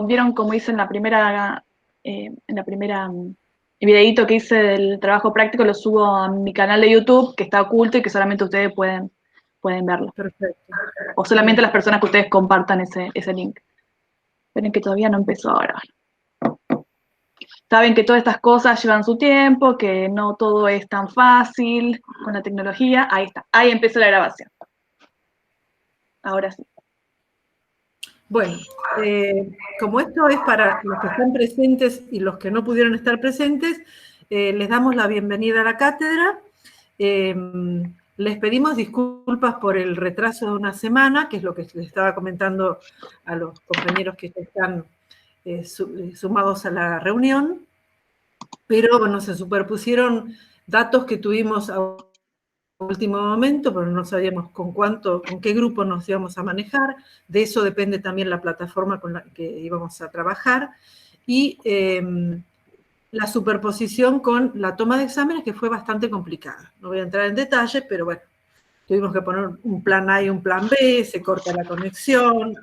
vieron como hice en la primera videíto que hice del trabajo práctico, lo subo a mi canal de YouTube, que está oculto y que solamente ustedes pueden verlo. Perfecto. O solamente Bien. las personas que ustedes compartan ese link. Esperen que todavía no empezó ahora. Saben que todas estas cosas llevan su tiempo, que no todo es tan fácil con la tecnología. Ahí está, ahí empezó la grabación. Ahora sí. Bueno, como esto es para los que están presentes y los que no pudieron estar presentes, les damos la bienvenida a la cátedra. Les pedimos disculpas por el retraso de una semana, que es lo que les estaba comentando a los compañeros que están sumados a la reunión, pero bueno, se superpusieron datos que tuvimos a último momento, pero no sabíamos con qué grupo nos íbamos a manejar. De eso depende también la plataforma con la que íbamos a trabajar. Y la superposición con la toma de exámenes, que fue bastante complicada. No voy a entrar en detalles, pero bueno, tuvimos que poner un plan A y un plan B, se corta la conexión,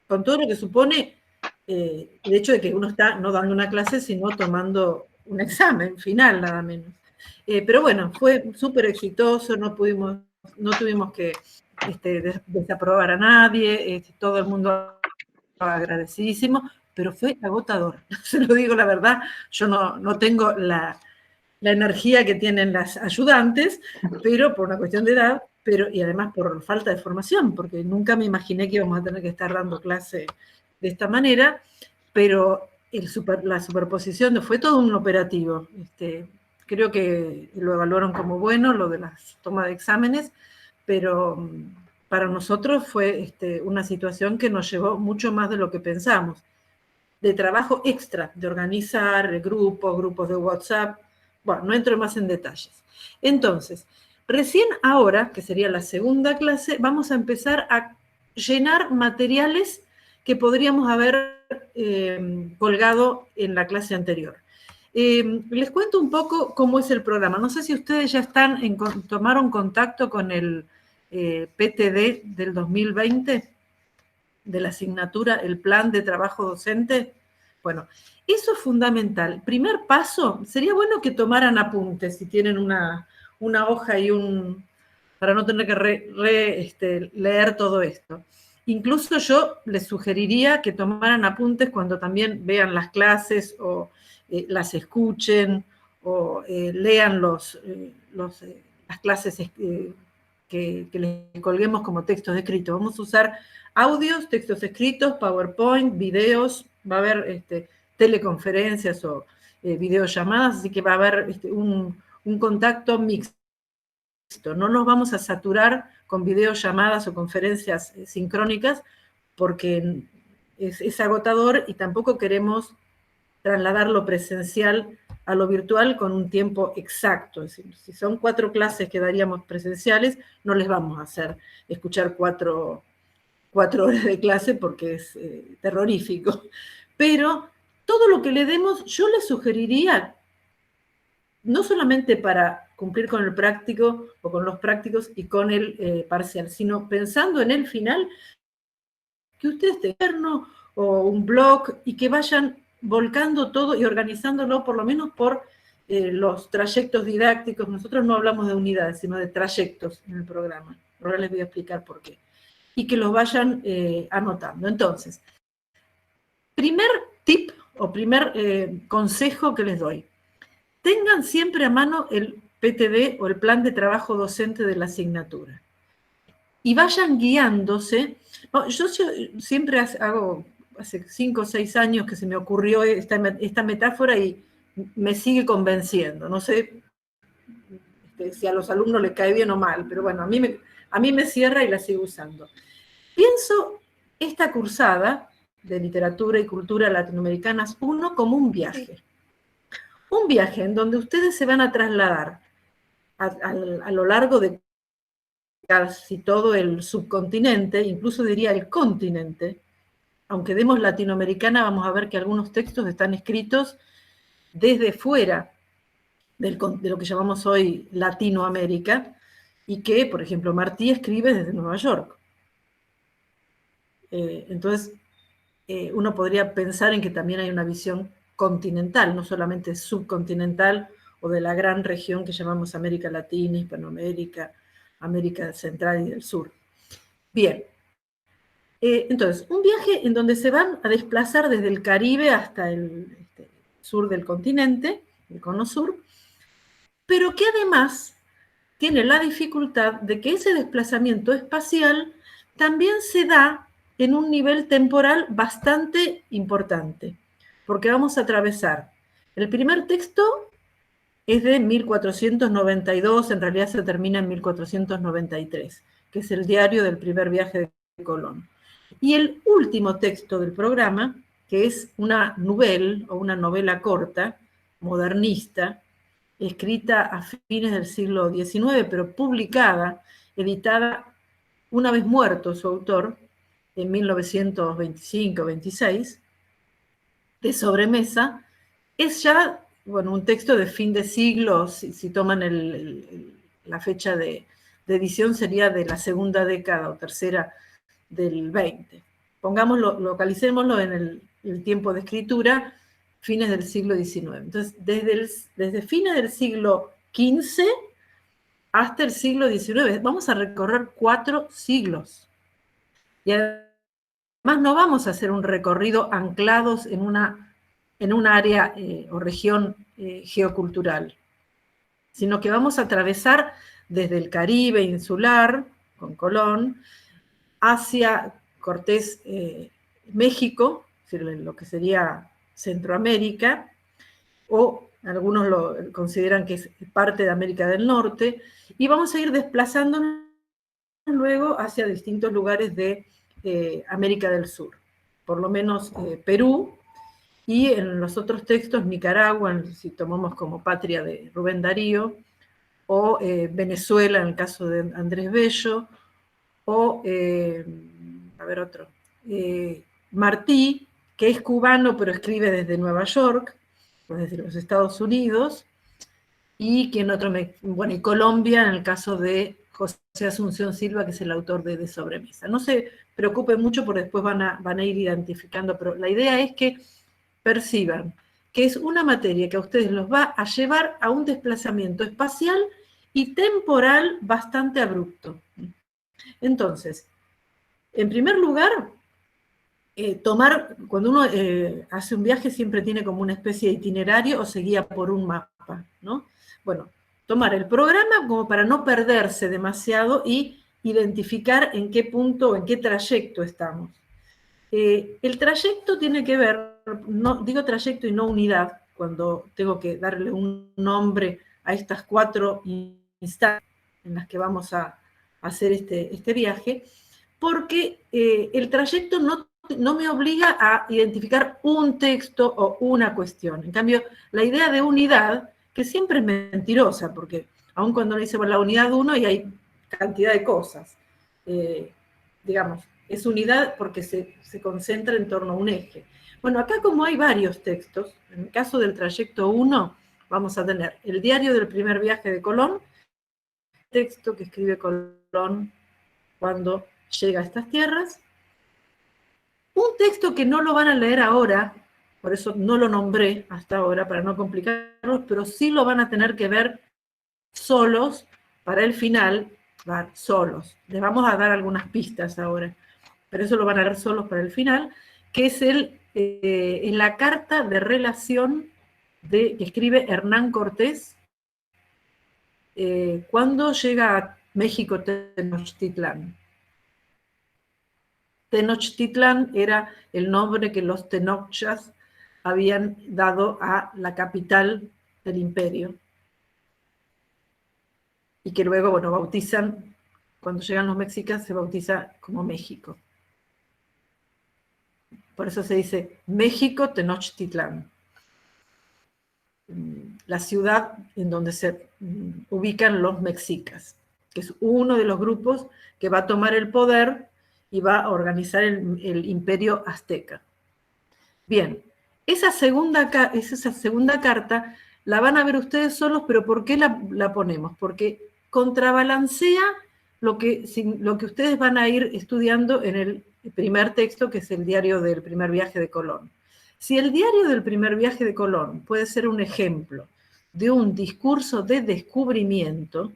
con todo lo que supone el hecho de que uno está no dando una clase, sino tomando un examen final, nada menos. Pero bueno, fue súper exitoso, no tuvimos que desaprobar a nadie, todo el mundo agradecidísimo, pero fue agotador, se lo digo la verdad, yo no tengo la energía que tienen las ayudantes, pero por una cuestión de edad, y además por falta de formación, porque nunca me imaginé que íbamos a tener que estar dando clase de esta manera, pero la superposición fue todo un operativo. Creo que lo evaluaron como bueno, lo de las tomas de exámenes, pero para nosotros fue una situación que nos llevó mucho más de lo que pensamos, de trabajo extra, de organizar grupos de WhatsApp. Bueno, no entro más en detalles. Entonces, recién ahora, que sería la segunda clase, vamos a empezar a llenar materiales que podríamos haber colgado en la clase anterior. Les cuento un poco cómo es el programa. No sé si ustedes ya tomaron contacto con el PTD del 2020, de la asignatura, el plan de trabajo docente. Bueno, eso es fundamental. Primer paso, sería bueno que tomaran apuntes, si tienen una hoja y para no tener que leer todo esto. Incluso yo les sugeriría que tomaran apuntes cuando también vean las clases o las escuchen o lean las clases que les colguemos como textos escritos. Vamos a usar audios, textos escritos, PowerPoint, videos, va a haber teleconferencias o videollamadas, así que va a haber un contacto mixto. No nos vamos a saturar con videollamadas o conferencias sincrónicas porque es agotador y tampoco queremos trasladar lo presencial a lo virtual con un tiempo exacto. Es decir, si son 4 clases que daríamos presenciales, no les vamos a hacer escuchar 4 horas de clase porque es terrorífico. Pero todo lo que le demos, yo le sugeriría, no solamente para cumplir con el práctico o con los prácticos y con el parcial, sino pensando en el final, que ustedes tengan o un blog y que vayan volcando todo y organizándolo por lo menos por los trayectos didácticos. Nosotros no hablamos de unidades, sino de trayectos en el programa. Ahora les voy a explicar por qué. Y que los vayan anotando. Entonces, primer tip o primer consejo que les doy. Tengan siempre a mano el PTD o el plan de trabajo docente de la asignatura. Y vayan guiándose. Yo siempre hago, hace 5 o 6 años que se me ocurrió esta metáfora y me sigue convenciendo. No sé si a los alumnos les cae bien o mal, pero bueno, a mí me cierra y la sigo usando. Pienso esta cursada de literatura y cultura latinoamericanas 1 como un viaje. Un viaje en donde ustedes se van a trasladar a lo largo de casi todo el subcontinente, incluso diría el continente. Aunque demos latinoamericana, vamos a ver que algunos textos están escritos desde fuera de lo que llamamos hoy Latinoamérica, y que, por ejemplo, Martí escribe desde Nueva York. Entonces, uno podría pensar en que también hay una visión continental, no solamente subcontinental o de la gran región que llamamos América Latina, Hispanoamérica, América Central y del Sur. Bien, entonces, un viaje en donde se van a desplazar desde el Caribe hasta el sur del continente, el cono sur, pero que además tiene la dificultad de que ese desplazamiento espacial también se da en un nivel temporal bastante importante, porque vamos a atravesar. El primer texto es de 1492, en realidad se termina en 1493, que es el diario del primer viaje de Colón. Y el último texto del programa, que es una novela o una novela corta, modernista, escrita a fines del siglo XIX, pero publicada, editada una vez muerto su autor, en 1925-26, de sobremesa, es ya, bueno, un texto de fin de siglo, si toman la fecha de edición, sería de la segunda década o tercera del 20. Pongámoslo, localicémoslo en el tiempo de escritura, fines del siglo XIX. Entonces, desde fines del siglo XV hasta el siglo XIX, vamos a recorrer 4 siglos. Y además no vamos a hacer un recorrido anclados en un área o región geocultural, sino que vamos a atravesar desde el Caribe insular, con Colón, hacia Cortés, México, lo que sería Centroamérica, o algunos lo consideran que es parte de América del Norte, y vamos a ir desplazándonos luego hacia distintos lugares de América del Sur, por lo menos Perú, y en los otros textos Nicaragua, si tomamos como patria de Rubén Darío, o Venezuela en el caso de Andrés Bello, o, a ver otro, Martí, que es cubano pero escribe desde Nueva York, desde los Estados Unidos, y quien otro, bueno, y Colombia en el caso de José Asunción Silva, que es el autor de Sobremesa. No se preocupen mucho porque después van a ir identificando, pero la idea es que perciban que es una materia que a ustedes los va a llevar a un desplazamiento espacial y temporal bastante abrupto. Entonces, en primer lugar, cuando uno hace un viaje siempre tiene como una especie de itinerario o se guía por un mapa, ¿no? Bueno, tomar el programa como para no perderse demasiado y identificar en qué punto o en qué trayecto estamos. El trayecto tiene que ver, no, digo trayecto y no unidad, cuando tengo que darle un nombre a estas 4 instancias en las que vamos a hacer este viaje, porque el trayecto no me obliga a identificar un texto o una cuestión. En cambio, la idea de unidad, que siempre es mentirosa, porque aun cuando uno dice, bueno, la unidad 1 y hay cantidad de cosas, digamos, es unidad porque se concentra en torno a un eje. Bueno, acá como hay varios textos, en el caso del trayecto 1, vamos a tener el diario del primer viaje de Colón, texto que escribe Colón cuando llega a estas tierras, un texto que no lo van a leer ahora, por eso no lo nombré hasta ahora, para no complicarlos, pero sí lo van a tener que ver solos para el final, solos. Les vamos a dar algunas pistas ahora, pero eso lo van a leer solos para el final, que es en la carta de relación que escribe Hernán Cortés cuando llega a México Tenochtitlán. Tenochtitlán era el nombre que los tenochas habían dado a la capital del imperio y que luego, bueno, bautizan, cuando llegan los mexicas se bautiza como México. Por eso se dice México Tenochtitlán, la ciudad en donde se ubican los mexicas, que es uno de los grupos que va a tomar el poder y va a organizar el imperio azteca. Bien, esa segunda carta la van a ver ustedes solos, pero ¿por qué la ponemos? Porque contrabalancea lo que ustedes van a ir estudiando en el primer texto, que es el diario del primer viaje de Colón. Si el diario del primer viaje de Colón puede ser un ejemplo de un discurso de descubrimiento,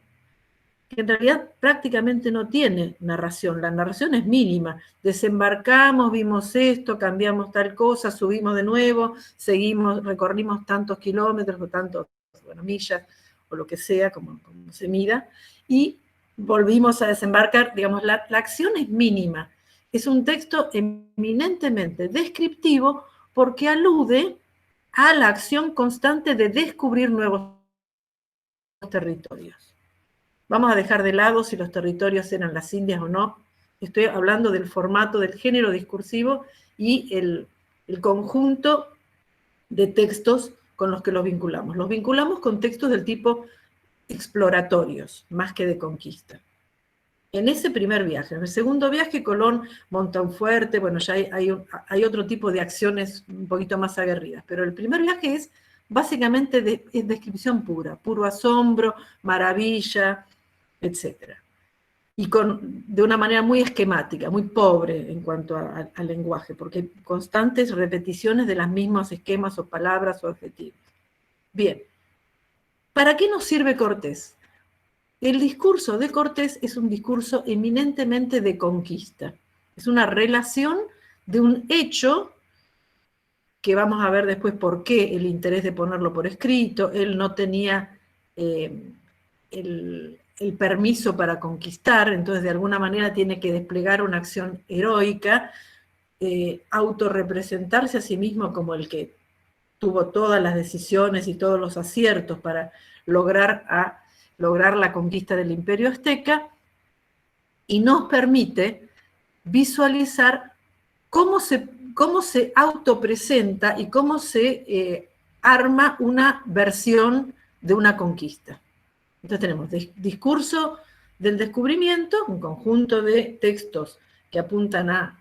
que en realidad prácticamente no tiene narración, la narración es mínima, desembarcamos, vimos esto, cambiamos tal cosa, subimos de nuevo, seguimos, recorrimos tantos kilómetros o tantos, bueno, millas, o lo que sea, como se mida, y volvimos a desembarcar, digamos, la acción es mínima, es un texto eminentemente descriptivo porque alude a la acción constante de descubrir nuevos territorios. Vamos a dejar de lado si los territorios eran las Indias o no. Estoy hablando del formato del género discursivo y el conjunto de textos con los que los vinculamos. Los vinculamos con textos del tipo exploratorios, más que de conquista. En ese primer viaje. En el segundo viaje, Colón monta un fuerte, bueno, ya hay otro tipo de acciones un poquito más aguerridas, pero el primer viaje es básicamente es descripción pura, puro asombro, maravilla, etc. Y de una manera muy esquemática, muy pobre en cuanto al lenguaje, porque hay constantes repeticiones de los mismos esquemas o palabras o adjetivos. Bien, ¿para qué nos sirve Cortés? El discurso de Cortés es un discurso eminentemente de conquista. Es una relación de un hecho que vamos a ver después por qué el interés de ponerlo por escrito. Él no tenía el permiso para conquistar, entonces de alguna manera tiene que desplegar una acción heroica, autorrepresentarse a sí mismo como el que tuvo todas las decisiones y todos los aciertos para lograr la conquista del Imperio Azteca, y nos permite visualizar cómo se autopresenta y cómo se arma una versión de una conquista. Entonces tenemos discurso del descubrimiento, un conjunto de textos que apuntan a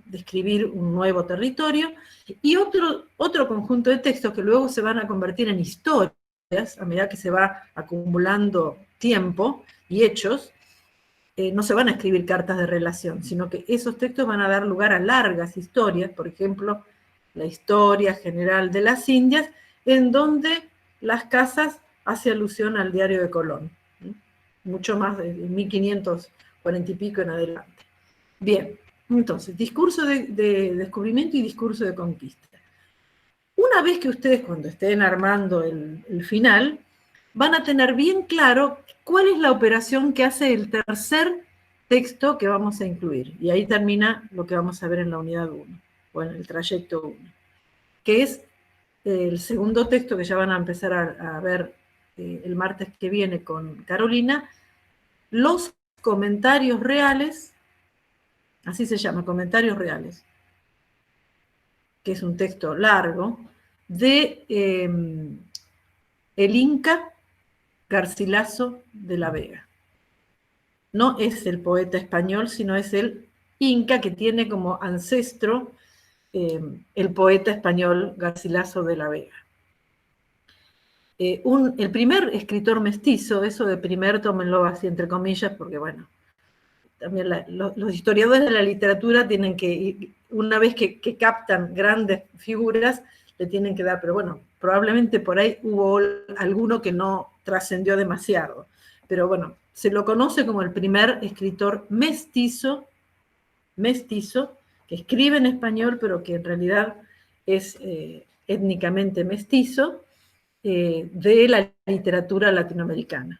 describir un nuevo territorio, y otro conjunto de textos que luego se van a convertir en historias, a medida que se va acumulando tiempo y hechos. No se van a escribir cartas de relación, sino que esos textos van a dar lugar a largas historias, por ejemplo, la historia general de las Indias, en donde Las Casas hace alusión al diario de Colón, mucho más de 1540 y pico en adelante. Bien, entonces, discurso de descubrimiento y discurso de conquista. Una vez que ustedes, cuando estén armando el final, van a tener bien claro cuál es la operación que hace el tercer texto que vamos a incluir. Y ahí termina lo que vamos a ver en la unidad 1, o en el trayecto 1, que es el segundo texto que ya van a empezar a ver el martes que viene con Carolina, los comentarios reales, así se llama, comentarios reales, que es un texto largo, de el Inca Garcilaso de la Vega. No es el poeta español, sino es el Inca, que tiene como ancestro el poeta español Garcilaso de la Vega. El primer escritor mestizo, eso de primer tómenlo así entre comillas, porque bueno, también los historiadores de la literatura tienen que, una vez que captan grandes figuras, le tienen que dar, pero bueno, probablemente por ahí hubo alguno que no trascendió demasiado, pero bueno, se lo conoce como el primer escritor mestizo, que escribe en español, pero que en realidad es étnicamente mestizo, de la literatura latinoamericana.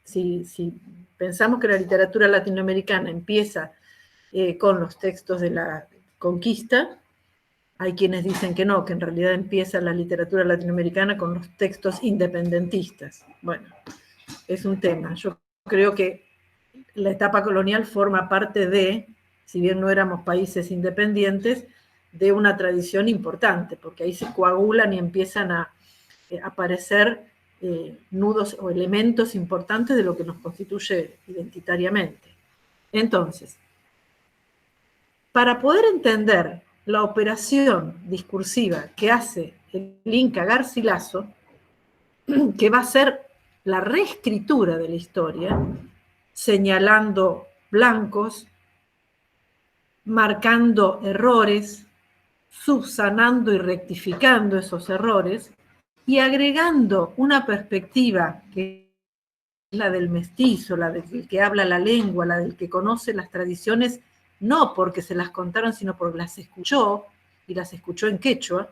Si pensamos que la literatura latinoamericana empieza con los textos de la conquista, hay quienes dicen que no, que en realidad empieza la literatura latinoamericana con los textos independentistas. Bueno, es un tema. Yo creo que la etapa colonial forma parte de, si bien no éramos países independientes, de una tradición importante, porque ahí se coagulan y empiezan a aparecer nudos o elementos importantes de lo que nos constituye identitariamente. Entonces, para poder entender la operación discursiva que hace el Inca Garcilaso, que va a ser la reescritura de la historia, señalando blancos, marcando errores, subsanando y rectificando esos errores, y agregando una perspectiva que es la del mestizo, la del que habla la lengua, la del que conoce las tradiciones, no porque se las contaron, sino porque las escuchó, y las escuchó en quechua,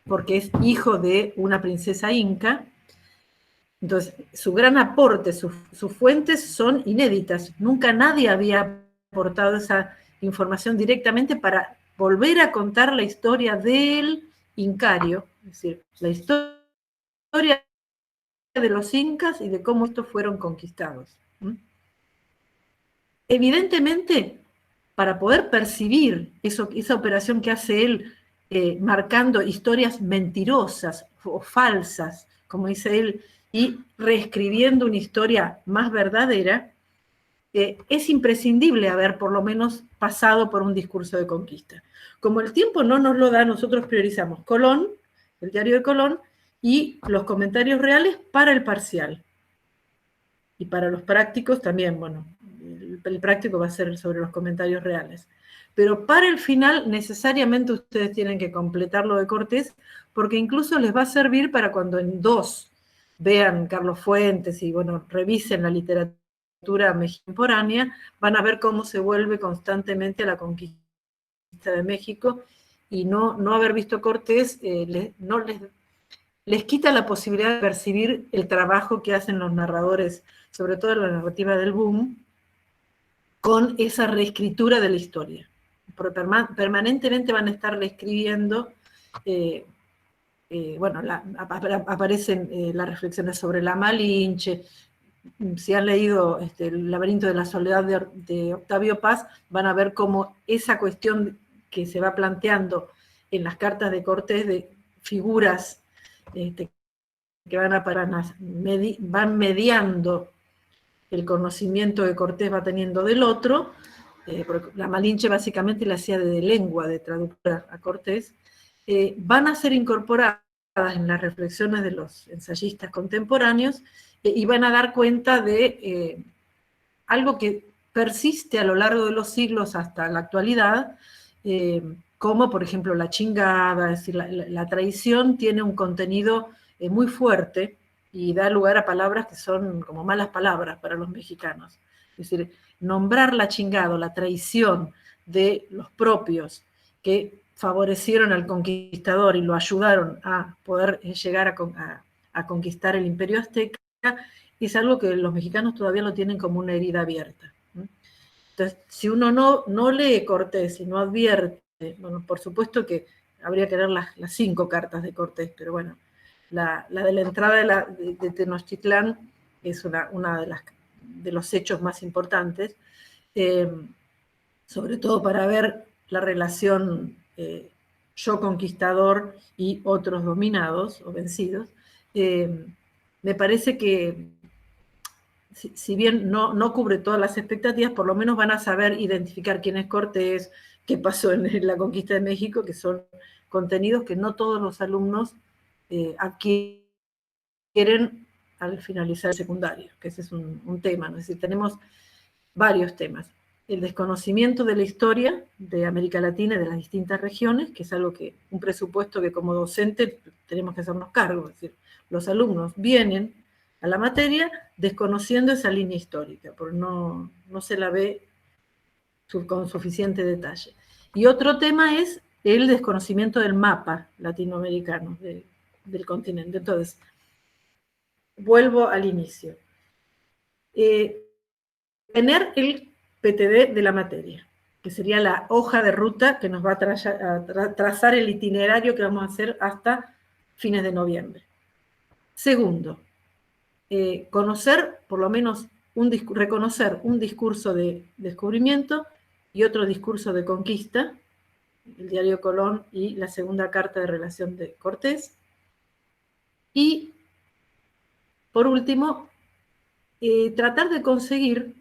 porque es hijo de una princesa inca. Entonces, su gran aporte, sus fuentes son inéditas. Nunca nadie había aportado esa información directamente para volver a contar la historia del incario, es decir, la historia de los incas y de cómo estos fueron conquistados. Evidentemente, para poder percibir esa operación que hace él, marcando historias mentirosas o falsas, como dice él, y reescribiendo una historia más verdadera, es imprescindible haber por lo menos pasado por un discurso de conquista. Como el tiempo no nos lo da, nosotros priorizamos Colón, el diario de Colón, y los comentarios reales para el parcial. Y para los prácticos también, bueno, el práctico va a ser sobre los comentarios reales. Pero para el final, necesariamente ustedes tienen que completar lo de Cortés, porque incluso les va a servir para cuando en 2 vean Carlos Fuentes y, bueno, revisen la literatura contemporánea, van a ver cómo se vuelve constantemente a la conquista de México, y no haber visto Cortés no les quita la posibilidad de percibir el trabajo que hacen los narradores, sobre todo en la narrativa del boom, con esa reescritura de la historia. Porque permanentemente van a estar reescribiendo, bueno, aparecen las reflexiones sobre la Malinche. Si han leído El laberinto de la soledad de Octavio Paz, van a ver cómo esa cuestión que se va planteando en las cartas de Cortés, de figuras que van mediando el conocimiento que Cortés va teniendo del otro, porque la Malinche básicamente le hacía de lengua, de traductora a Cortés, van a ser incorporadas en las reflexiones de los ensayistas contemporáneos, y van a dar cuenta de algo que persiste a lo largo de los siglos hasta la actualidad, como por ejemplo la chingada, es decir, la traición tiene un contenido muy fuerte y da lugar a palabras que son como malas palabras para los mexicanos. Es decir, nombrar la chingada, la traición de los propios que favorecieron al conquistador y lo ayudaron a poder llegar a conquistar el imperio azteca, es algo que los mexicanos todavía lo tienen como una herida abierta. Entonces, si uno no lee Cortés y no advierte, bueno, por supuesto que habría que leer las 5 cartas de Cortés, pero bueno, la de la entrada de Tenochtitlán es una de los hechos más importantes, sobre todo para ver la relación yo conquistador y otros dominados o vencidos. Me parece que si bien no cubre todas las expectativas, por lo menos van a saber identificar quién es Cortés, qué pasó en la conquista de México, que son contenidos que no todos los alumnos adquieren al finalizar el secundario, que ese es un tema, ¿no? Es decir, tenemos varios temas. El desconocimiento de la historia de América Latina y de las distintas regiones, que es algo un presupuesto que como docente tenemos que hacernos cargo. Es decir, los alumnos vienen a la materia desconociendo esa línea histórica, porque no se la ve con suficiente detalle. Y otro tema es el desconocimiento del mapa latinoamericano del continente. Entonces, vuelvo al inicio. Tener el PTD de la materia, que sería la hoja de ruta que nos va a trazar el itinerario que vamos a hacer hasta fines de noviembre. Segundo, conocer, por lo menos, reconocer un discurso de descubrimiento y otro discurso de conquista, el diario Colón y la segunda carta de relación de Cortés. Y, por último, tratar de conseguir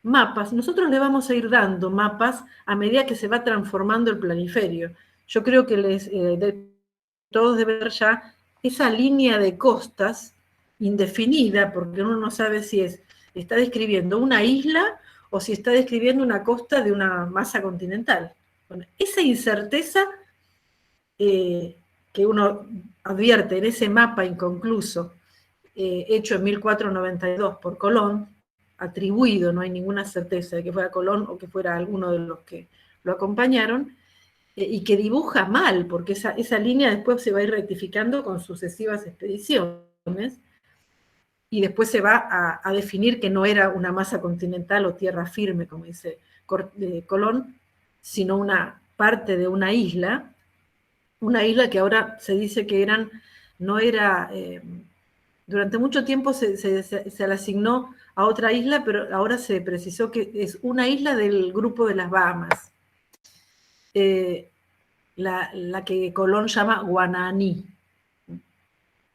mapas. Nosotros le vamos a ir dando mapas a medida que se va transformando el planiferio. Yo creo que todos deben ver ya esa línea de costas indefinida, porque uno no sabe si es está describiendo una isla o si está describiendo una costa de una masa continental. Bueno, esa incerteza que uno advierte en ese mapa inconcluso, hecho en 1492 por Colón, atribuido, no hay ninguna certeza de que fuera Colón o que fuera alguno de los que lo acompañaron, y que dibuja mal, porque esa línea después se va a ir rectificando con sucesivas expediciones, y después se va a definir que no era una masa continental o tierra firme, como dice Colón, sino una parte de una isla que ahora se dice que no era, durante mucho tiempo se le asignó a otra isla, pero ahora se precisó que es una isla del grupo de las Bahamas, la que Colón llama Guananí,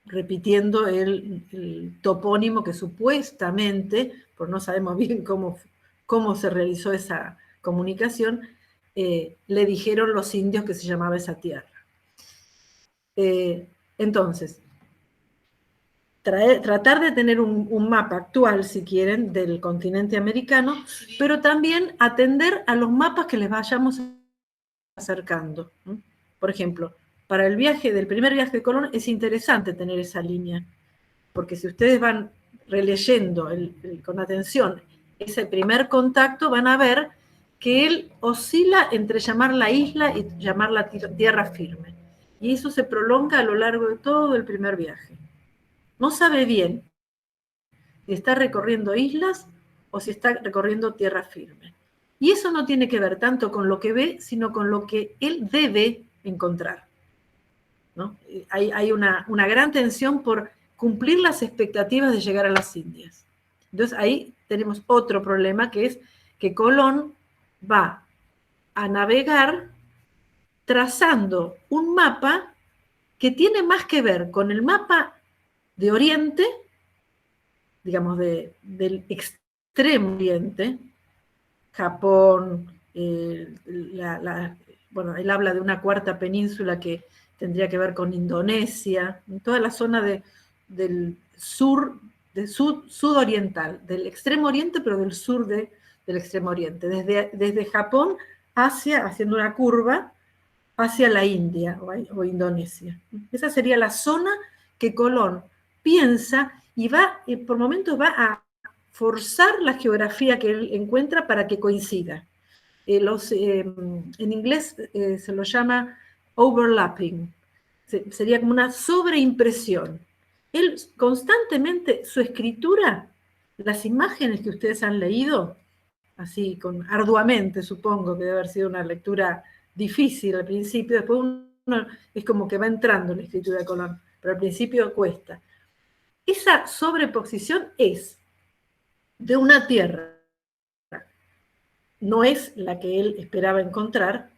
repitiendo el topónimo que supuestamente, por no sabemos bien cómo se realizó esa comunicación, le dijeron los indios que se llamaba esa tierra. Entonces, tratar de tener un mapa actual, si quieren, del continente americano, pero también atender a los mapas que les vayamos acercando. Por ejemplo, para el primer viaje de Colón es interesante tener esa línea, porque si ustedes van releyendo con atención ese primer contacto, van a ver que él oscila entre llamar la isla y llamar la tierra firme. Y eso se prolonga a lo largo de todo el primer viaje. No sabe bien si está recorriendo islas o si está recorriendo tierra firme. Y eso no tiene que ver tanto con lo que ve, sino con lo que él debe encontrar, ¿no? Hay una gran tensión por cumplir las expectativas de llegar a las Indias. Entonces ahí tenemos otro problema, que es que Colón va a navegar trazando un mapa que tiene más que ver con el mapa de Oriente, digamos del extremo Oriente, Japón, bueno, él habla de una cuarta península que tendría que ver con Indonesia, en toda la zona del sur, sudoriental, del extremo oriente, pero del sur del extremo oriente, desde Japón haciendo una curva hacia la India o Indonesia. Esa sería la zona que Colón piensa y por momentos va a forzar la geografía que él encuentra para que coincida. En inglés se lo llama overlapping, sería como una sobreimpresión. Él constantemente, su escritura, las imágenes que ustedes han leído, así arduamente, supongo que debe haber sido una lectura difícil al principio, después uno es como que va entrando en la escritura de Colón, pero al principio cuesta. Esa sobreposición es de una tierra, no es la que él esperaba encontrar,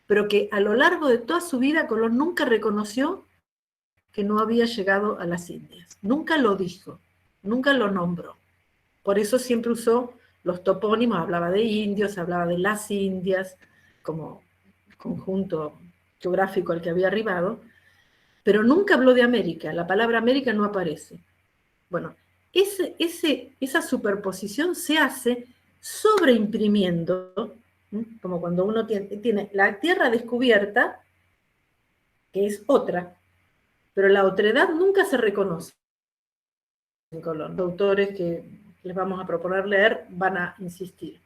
pero que a lo largo de toda su vida Colón nunca reconoció que no había llegado a las Indias. Nunca lo dijo, nunca lo nombró. Por eso siempre usó los topónimos, hablaba de indios, hablaba de las Indias, como conjunto geográfico al que había arribado, pero nunca habló de América. La palabra América no aparece. Bueno, esa superposición se hace sobreimprimiendo, como cuando uno tiene la tierra descubierta, que es otra, pero la otredad nunca se reconoce. Los autores que les vamos a proponer leer van a insistir.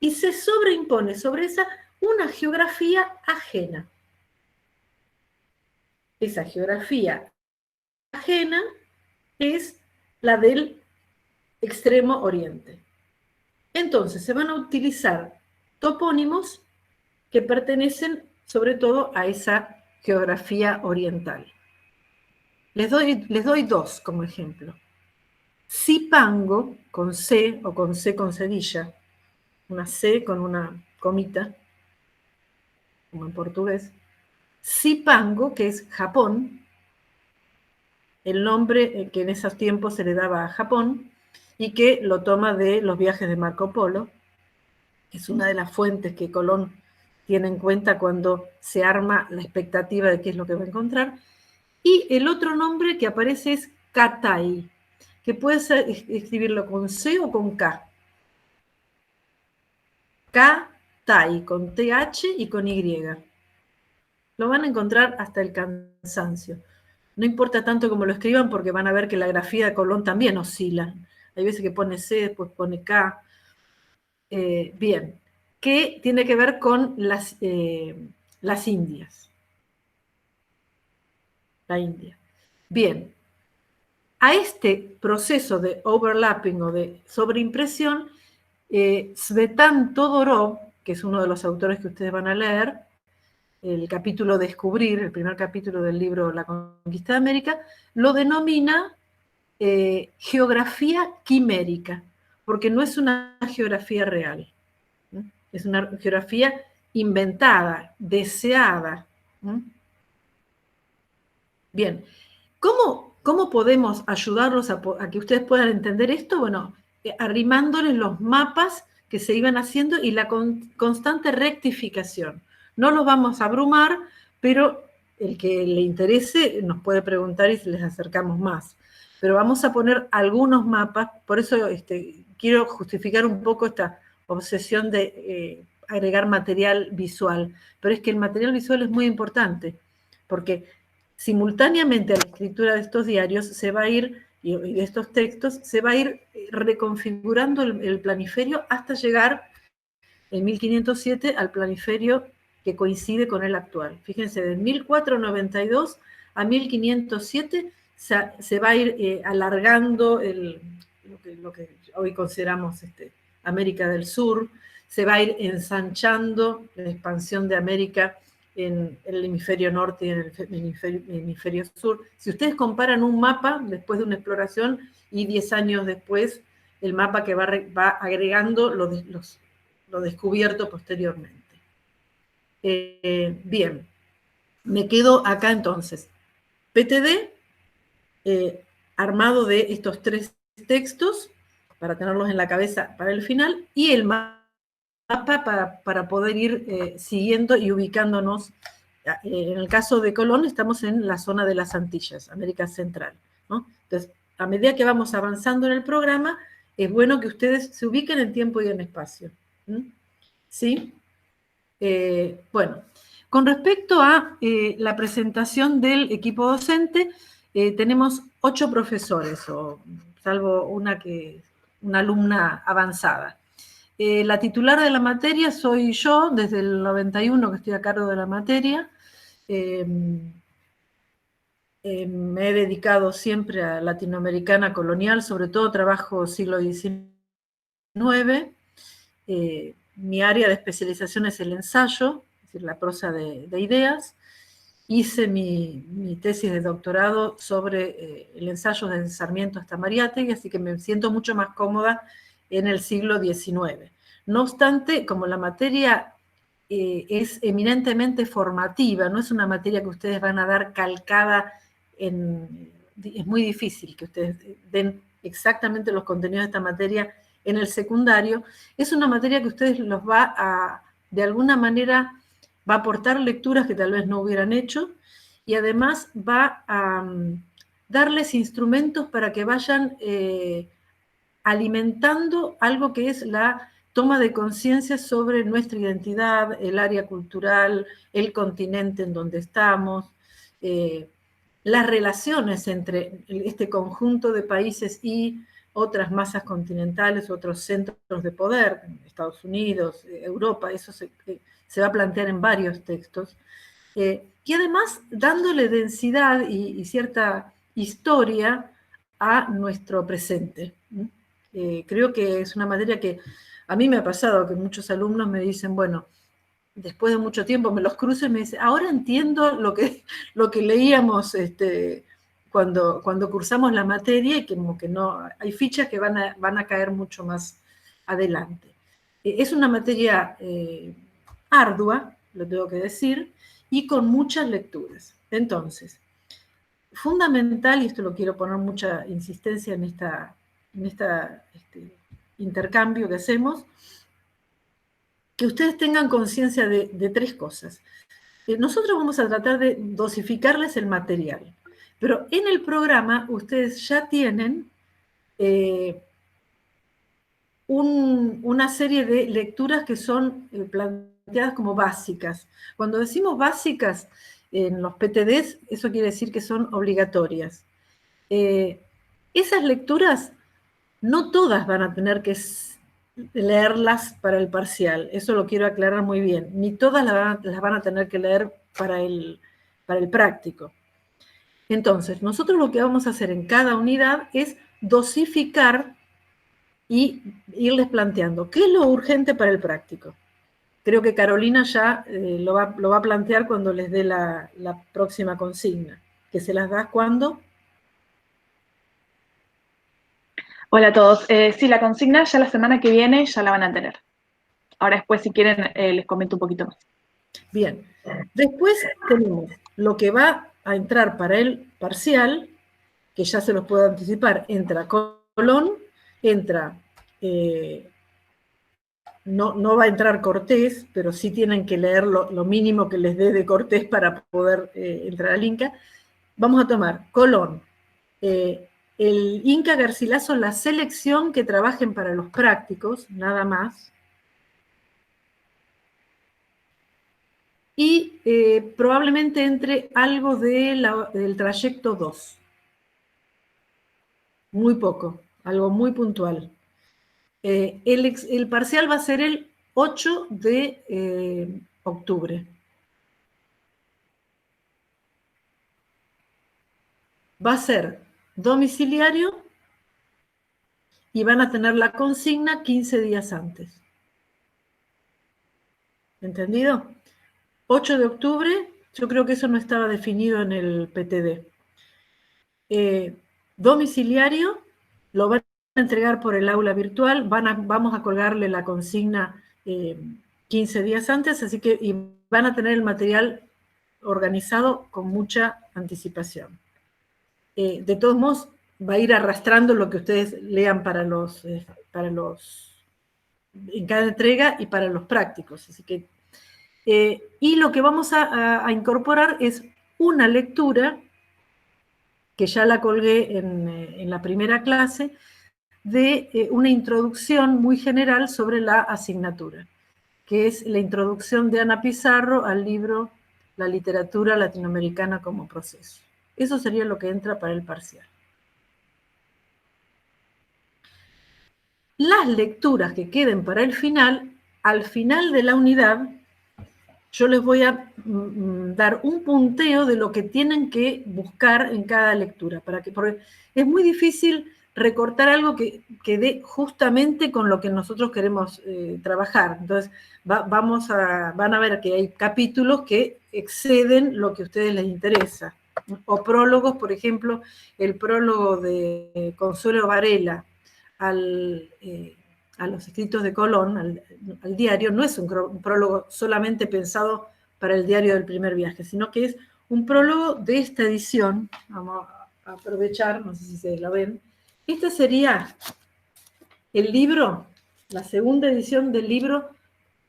Y se sobreimpone sobre esa una geografía ajena. Esa geografía ajena es la del extremo oriente. Entonces se van a utilizar topónimos que pertenecen sobre todo a esa geografía oriental. Les doy dos como ejemplo. Zipango, con C o con C con cedilla, una C con una comita, como en portugués. Zipango, que es Japón, el nombre que en esos tiempos se le daba a Japón, y que lo toma de los viajes de Marco Polo, que es una de las fuentes que Colón tiene en cuenta cuando se arma la expectativa de qué es lo que va a encontrar. Y el otro nombre que aparece es Catay, que puedes escribirlo con C o con K. K-Tai, con TH y con Y. Lo van a encontrar hasta el cansancio. No importa tanto cómo lo escriban, porque van a ver que la grafía de Colón también oscila. Hay veces que pone C, después pone K. Bien, ¿qué tiene que ver con las Indias? La India. Bien, a este proceso de overlapping o de sobreimpresión, Svetan Todorov, que es uno de los autores que ustedes van a leer, el capítulo Descubrir, el primer capítulo del libro La conquista de América, lo denomina geografía quimérica, porque no es una geografía real, ¿no? Es una geografía inventada, deseada. ¿No? Bien, ¿cómo podemos ayudarlos a que ustedes puedan entender esto? Bueno, arrimándoles los mapas que se iban haciendo y la constante rectificación. No los vamos a abrumar, pero el que le interese nos puede preguntar y les acercamos más. Pero vamos a poner algunos mapas, por eso quiero justificar un poco esta obsesión de agregar material visual, pero es que el material visual es muy importante, porque simultáneamente a la escritura de estos diarios se va a ir, y de estos textos, se va a ir reconfigurando el planiferio hasta llegar en 1507 al planiferio que coincide con el actual. Fíjense, de 1492 a 1507 se va a ir alargando lo que hoy consideramos América del Sur, se va a ir ensanchando la expansión de América en el hemisferio norte y en el hemisferio sur. Si ustedes comparan un mapa después de una exploración y 10 años después, el mapa que va agregando lo descubierto posteriormente. Bien, me quedo acá entonces. PTD, armado de estos 3 textos, para tenerlos en la cabeza para el final, y el mapa para poder ir siguiendo y ubicándonos. En el caso de Colón, estamos en la zona de las Antillas, América Central, ¿no? Entonces, a medida que vamos avanzando en el programa, es bueno que ustedes se ubiquen en tiempo y en espacio. ¿Sí? Bueno, con respecto a la presentación del equipo docente, tenemos 8 profesores, salvo una alumna avanzada. La titular de la materia soy yo, desde el 91 que estoy a cargo de la materia. Me he dedicado siempre a latinoamericana colonial, sobre todo trabajo siglo XIX. Mi área de especialización es el ensayo, es decir, la prosa de ideas. Hice mi tesis de doctorado sobre el ensayo de Sarmiento hasta Mariátegui, así que me siento mucho más cómoda en el siglo XIX. No obstante, como la materia es eminentemente formativa, no es una materia que ustedes van a dar calcada es muy difícil que ustedes den exactamente los contenidos de esta materia en el secundario, es una materia que ustedes los va a, de alguna manera, va a aportar lecturas que tal vez no hubieran hecho, y además va a darles instrumentos para que vayan alimentando algo que es la toma de conciencia sobre nuestra identidad, el área cultural, el continente en donde estamos, las relaciones entre este conjunto de países y otras masas continentales, otros centros de poder, Estados Unidos, Europa, eso se va a plantear en varios textos, y además dándole densidad y cierta historia a nuestro presente. Creo que es una materia que a mí me ha pasado que muchos alumnos me dicen, bueno, después de mucho tiempo me los cruzo y me dicen, ahora entiendo lo que leíamos cuando cursamos la materia, y como que no, hay fichas que van a caer mucho más adelante. Es una materia ardua, lo tengo que decir, y con muchas lecturas. Entonces, fundamental, y esto lo quiero poner mucha insistencia en este intercambio que hacemos, que ustedes tengan conciencia de 3 cosas. Nosotros vamos a tratar de dosificarles el material, pero en el programa ustedes ya tienen una serie de lecturas que son planteadas como básicas. Cuando decimos básicas en los PTDs, eso quiere decir que son obligatorias. Esas lecturas no todas van a tener que leerlas para el parcial, eso lo quiero aclarar muy bien, ni todas las van a tener que leer para el práctico. Entonces, nosotros lo que vamos a hacer en cada unidad es dosificar y irles planteando qué es lo urgente para el práctico. Creo que Carolina ya lo va a plantear cuando les dé la próxima consigna, que se las das cuando. Hola a todos. Sí, la consigna ya la semana que viene ya la van a tener. Ahora después, si quieren, les comento un poquito más. Bien. Después tenemos lo que va a entrar para el parcial, que ya se los puedo anticipar, entra Colón, entra, no va a entrar Cortés, pero sí tienen que leer lo mínimo que les dé de Cortés para poder entrar al Inca. Vamos a tomar Colón, el Inca Garcilaso, la selección que trabajen para los prácticos, nada más. Y probablemente entre algo del trayecto 2. Muy poco, algo muy puntual. El parcial va a ser el 8 de octubre. Va a ser domiciliario y van a tener la consigna 15 días antes. ¿Entendido? 8 de octubre, yo creo que eso no estaba definido en el PTD. Domiciliario, lo van a entregar por el aula virtual, vamos a colgarle la consigna 15 días antes, así que van a tener el material organizado con mucha anticipación. De todos modos, va a ir arrastrando lo que ustedes lean en cada entrega y para los prácticos. Así que, y lo que vamos a incorporar es una lectura, que ya la colgué en la primera clase, de una introducción muy general sobre la asignatura, que es la introducción de Ana Pizarro al libro La literatura latinoamericana como proceso. Eso sería lo que entra para el parcial. Las lecturas que queden para el final, al final de la unidad, yo les voy a dar un punteo de lo que tienen que buscar en cada lectura, porque es muy difícil recortar algo que dé justamente con lo que nosotros queremos trabajar. Entonces, van a ver que hay capítulos que exceden lo que a ustedes les interesa. O prólogos, por ejemplo, el prólogo de Consuelo Varela a los escritos de Colón, al diario, no es un prólogo solamente pensado para el diario del primer viaje, sino que es un prólogo de esta edición. Vamos a aprovechar, no sé si se lo ven. Este sería el libro, la segunda edición del libro,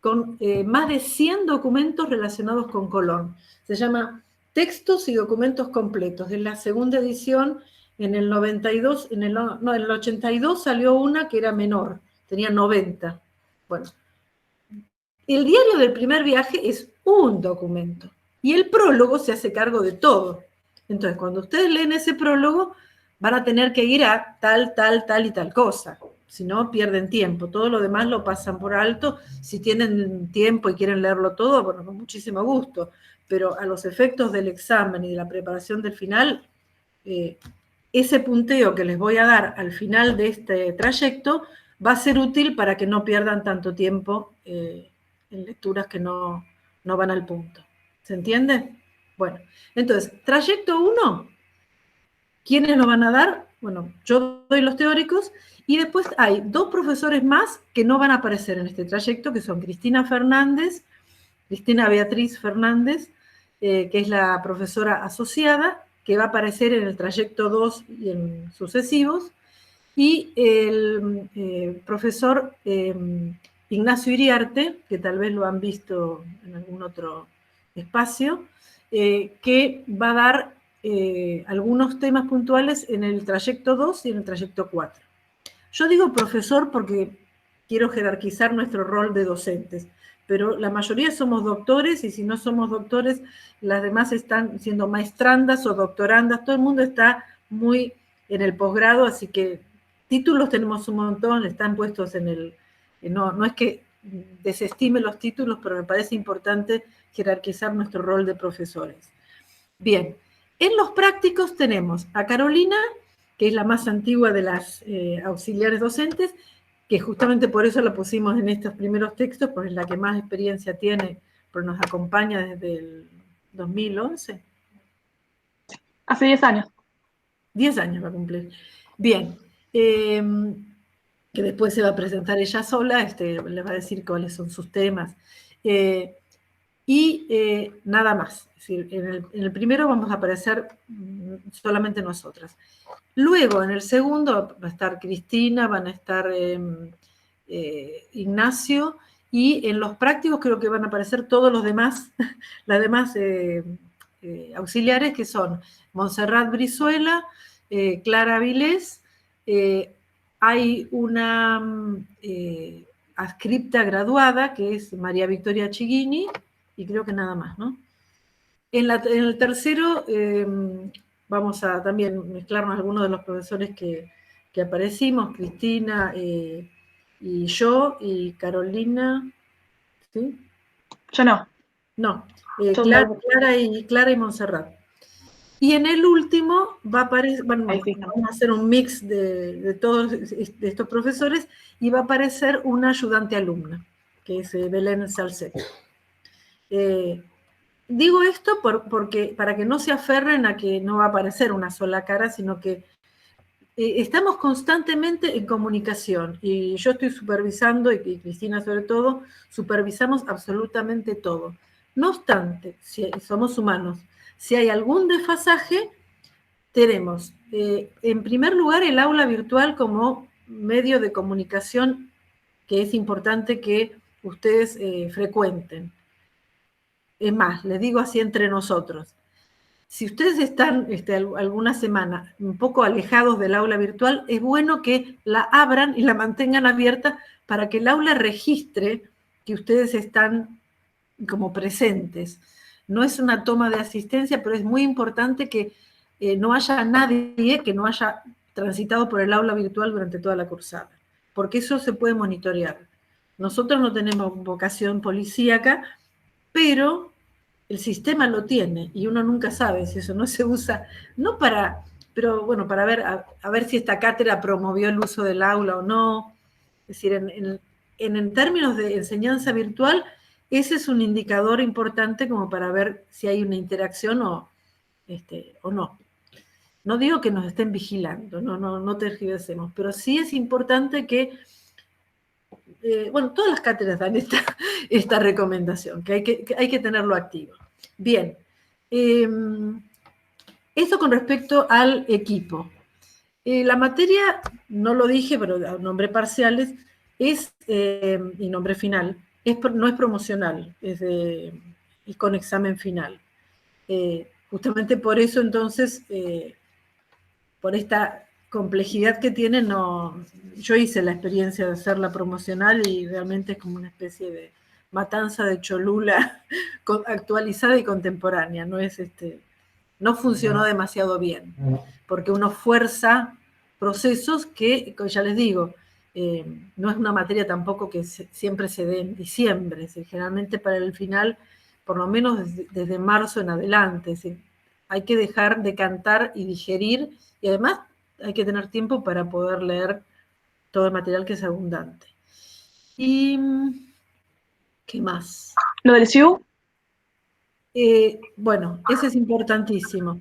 con más de 100 documentos relacionados con Colón. Se llama Textos y documentos completos. Es la segunda edición. En el 92, en el 82 salió una que era menor, tenía 90. Bueno, el diario del primer viaje es un documento y el prólogo se hace cargo de todo. Entonces, cuando ustedes leen ese prólogo, van a tener que ir a tal y tal cosa. Si no, pierden tiempo. Todo lo demás lo pasan por alto. Si tienen tiempo y quieren leerlo todo, bueno, con muchísimo gusto. Pero a los efectos del examen y de la preparación del final, ese punteo que les voy a dar al final de este trayecto va a ser útil para que no pierdan tanto tiempo en lecturas que no van al punto. ¿Se entiende? Bueno, entonces, trayecto 1, ¿quiénes lo van a dar? Bueno, yo doy los teóricos y después hay 2 profesores más que no van a aparecer en este trayecto, que son Cristina Beatriz Fernández, que es la profesora asociada, que va a aparecer en el trayecto 2 y en sucesivos, y el profesor Ignacio Iriarte, que tal vez lo han visto en algún otro espacio, que va a dar algunos temas puntuales en el trayecto 2 y en el trayecto 4. Yo digo profesor porque quiero jerarquizar nuestro rol de docentes, pero la mayoría somos doctores y si no somos doctores, las demás están siendo maestrandas o doctorandas, todo el mundo está muy en el posgrado, así que títulos tenemos un montón, están puestos en el... No es que desestime los títulos, pero me parece importante jerarquizar nuestro rol de profesores. Bien, en los prácticos tenemos a Carolina, que es la más antigua de las auxiliares docentes, que justamente por eso la pusimos en estos primeros textos, porque es la que más experiencia tiene, porque nos acompaña desde el 2011. Hace 10 años. 10 años va a cumplir. Bien, que después se va a presentar ella sola, le va a decir cuáles son sus temas. Y nada más. Es decir, en el primero vamos a aparecer solamente nosotras. Luego, en el segundo, va a estar Cristina, van a estar Ignacio, y en los prácticos creo que van a aparecer todos los demás, las demás auxiliares, que son Montserrat Brizuela, Clara Avilés, hay una adscripta graduada, que es María Victoria Chiguini, y creo que nada más, ¿no? En el tercero vamos a también mezclarnos algunos de los profesores que aparecimos, Cristina y yo, y Carolina, ¿sí? Yo no. No, Clara y Montserrat. Y en el último va a aparecer, bueno, vamos a hacer un mix de todos estos profesores, y va a aparecer una ayudante alumna, que es Belén Salcedo. Digo esto porque para que no se aferren a que no va a aparecer una sola cara, sino que estamos constantemente en comunicación, y yo estoy supervisando, y Cristina sobre todo, supervisamos absolutamente todo. No obstante, si somos humanos, si hay algún desfasaje, tenemos, en primer lugar, el aula virtual como medio de comunicación que es importante que ustedes frecuenten. Es más, les digo así entre nosotros. Si ustedes están alguna semana un poco alejados del aula virtual, es bueno que la abran y la mantengan abierta para que el aula registre que ustedes están como presentes. No es una toma de asistencia, pero es muy importante que no haya nadie que no haya transitado por el aula virtual durante toda la cursada, porque eso se puede monitorear. Nosotros no tenemos vocación policíaca, pero el sistema lo tiene y uno nunca sabe si eso no se usa, no para, pero bueno, para ver, a ver si esta cátedra promovió el uso del aula o no. Es decir, en términos de enseñanza virtual, ese es un indicador importante como para ver si hay una interacción o no. No digo que nos estén vigilando, no tergiversemos, pero sí es importante que bueno, todas las cátedras dan esta recomendación, que hay que tenerlo activo. Bien, esto con respecto al equipo. La materia, no lo dije, pero nombré parciales, y nombré final, no es promocional, es con examen final. Justamente por eso, entonces, por esta complejidad que tiene, yo hice la experiencia de hacerla promocional y realmente es como una especie de matanza de Cholula actualizada y contemporánea, no funcionó demasiado bien, porque uno fuerza procesos que, ya les digo, no es una materia tampoco que siempre se dé en diciembre, generalmente para el final, por lo menos desde marzo en adelante, hay que dejar de cantar y digerir, y además hay que tener tiempo para poder leer todo el material que es abundante. ¿Y qué más? ¿Lo del SIU? Bueno, ese es importantísimo.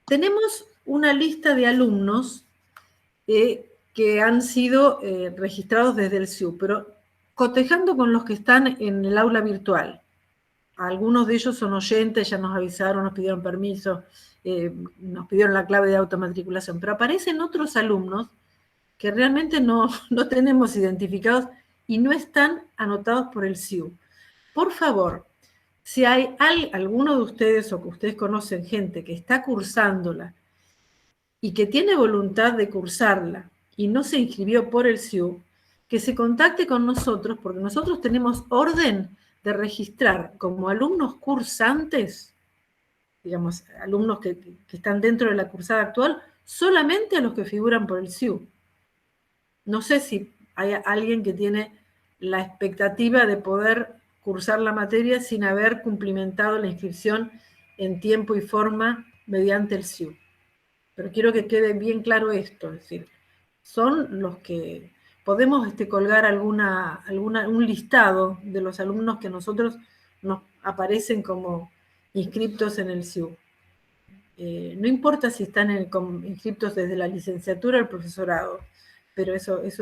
Tenemos una lista de alumnos que han sido registrados desde el SIU, pero cotejando con los que están en el aula virtual. Algunos de ellos son oyentes, ya nos avisaron, nos pidieron permiso, nos pidieron la clave de automatriculación, pero aparecen otros alumnos que realmente no tenemos identificados y no están anotados por el SIU. Por favor, si hay alguno de ustedes o que ustedes conocen gente que está cursándola y que tiene voluntad de cursarla y no se inscribió por el SIU, que se contacte con nosotros, porque nosotros tenemos orden de registrar como alumnos cursantes, digamos, alumnos que están dentro de la cursada actual, solamente a los que figuran por el SIU. No sé si hay alguien que tiene la expectativa de poder cursar la materia sin haber cumplimentado la inscripción en tiempo y forma mediante el SIU. Pero quiero que quede bien claro esto, es decir, son los que podemos colgar un listado de los alumnos que nosotros nos aparecen como inscriptos en el SIU. No importa si están inscriptos desde la licenciatura al profesorado, pero eso es